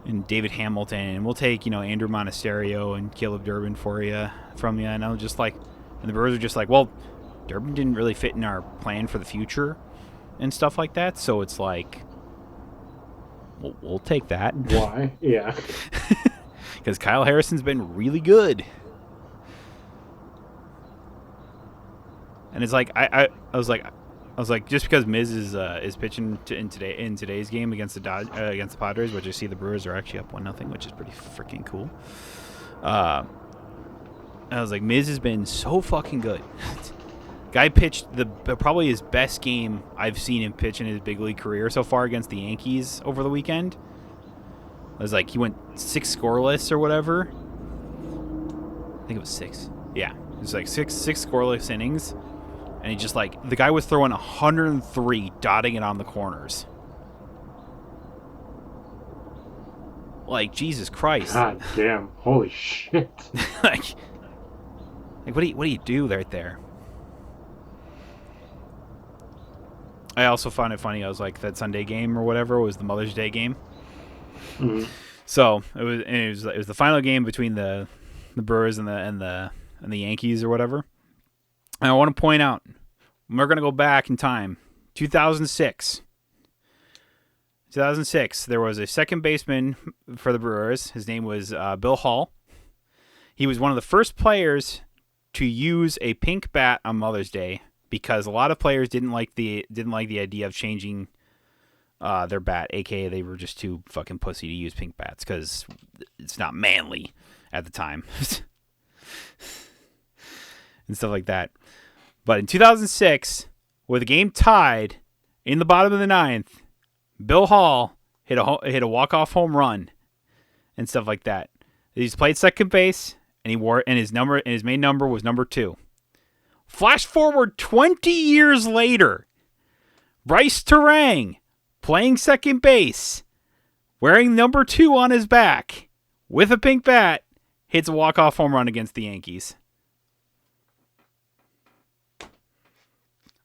and David Hamilton, and we'll take, Andrew Monasterio and Caleb Durbin from you. And I was just like, and the Brewers are just like, well, Durbin didn't really fit in our plan for the future and stuff like that. So it's like, we'll take that. Why? Yeah. Because Kyle Harrison's been really good. And it's like, I was like, just because Miz is pitching in today's game against the Padres, which I see the Brewers are actually up 1-0, which is pretty freaking cool. I was like, Miz has been so fucking good. Guy pitched probably his best game I've seen him pitch in his big league career so far against the Yankees over the weekend. It was like he went 6 scoreless or whatever. I think it was 6. Yeah, it was like six scoreless innings, and he just, like, the guy was throwing 103, dotting it on the corners. Like, Jesus Christ! God damn! Holy shit! like, what do you do right there? I also found it funny. I was like, that Sunday game or whatever was the Mother's Day game. Mm-hmm. So it was the final game between the Brewers and the Yankees or whatever. And I want to point out, we're going to go back in time. 2006. There was a second baseman for the Brewers. His name was Bill Hall. He was one of the first players to use a pink bat on Mother's Day, because a lot of players didn't like the idea of changing their bat, aka they were just too fucking pussy to use pink bats because it's not manly at the time and stuff like that. But in 2006, with the game tied in the bottom of the 9th, Bill Hall hit a walk-off home run and stuff like that. He's played second base, and his main number was number 2. Flash forward 20 years later, Bryce Terang playing second base, wearing number 2 on his back, with a pink bat, hits a walk-off home run against the Yankees.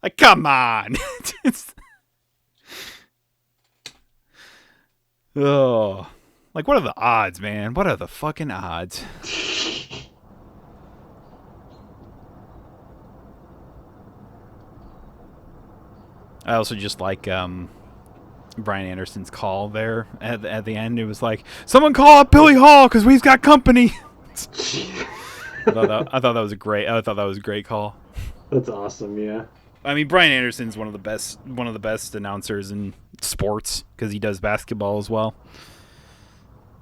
Like, come on. Oh. Like, what are the odds, man? What are the fucking odds? I also just like Brian Anderson's call there at the end. It was like, someone call up Billy Hall because we've got company. I thought that was a great call. That's awesome. Yeah. I mean, Brian Anderson's one of the best announcers in sports because he does basketball as well.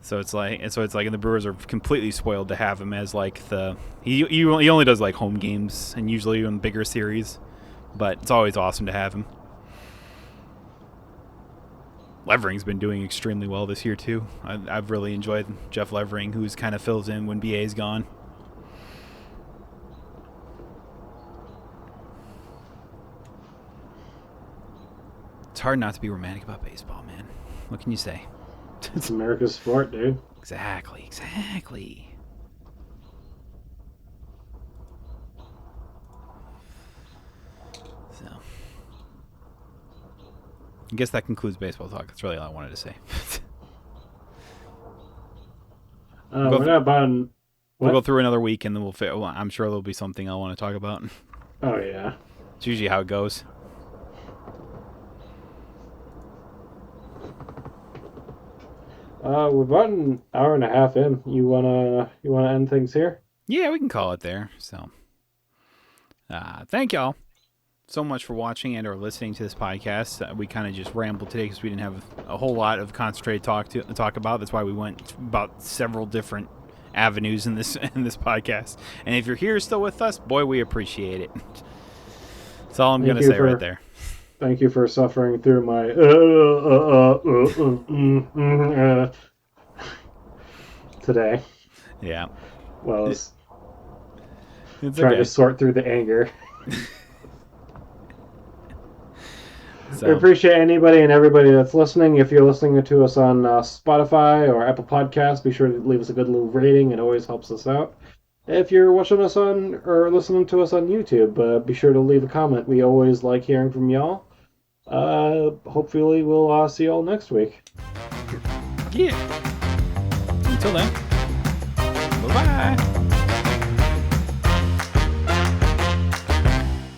So it's like, and the Brewers are completely spoiled to have him as like he only does like home games and usually in bigger series, but it's always awesome to have him. Levering's been doing extremely well this year too. I've really enjoyed Jeff Levering, who's kind of fills in when BA's gone. It's hard not to be romantic about baseball, man. What can you say? It's America's sport, dude. Exactly. So, I guess that concludes baseball talk. That's really all I wanted to say. We're not about. We'll go through another week, and then I'm sure there'll be something I want to talk about. Oh yeah. It's usually how it goes. We're about an hour and a half in. You wanna end things here? Yeah, we can call it there. So, thank y'all so much for watching and or listening to this podcast. We kind of just rambled today because we didn't have a whole lot of concentrated talk about. That's why we went about several different avenues in this podcast. And if you're here still with us, boy, we appreciate it. That's all I'm gonna say right there. Thank you for suffering through my today. Yeah. Well, it's It's trying okay. to sort through the anger. So, We appreciate anybody and everybody that's listening. If you're listening to us on Spotify or Apple Podcasts, be sure to leave us a good little rating. It always helps us out. If you're watching us on or listening to us on YouTube, be sure to leave a comment. We always like hearing from y'all. Hopefully we'll see y'all next week. yeah. Until then, bye-bye.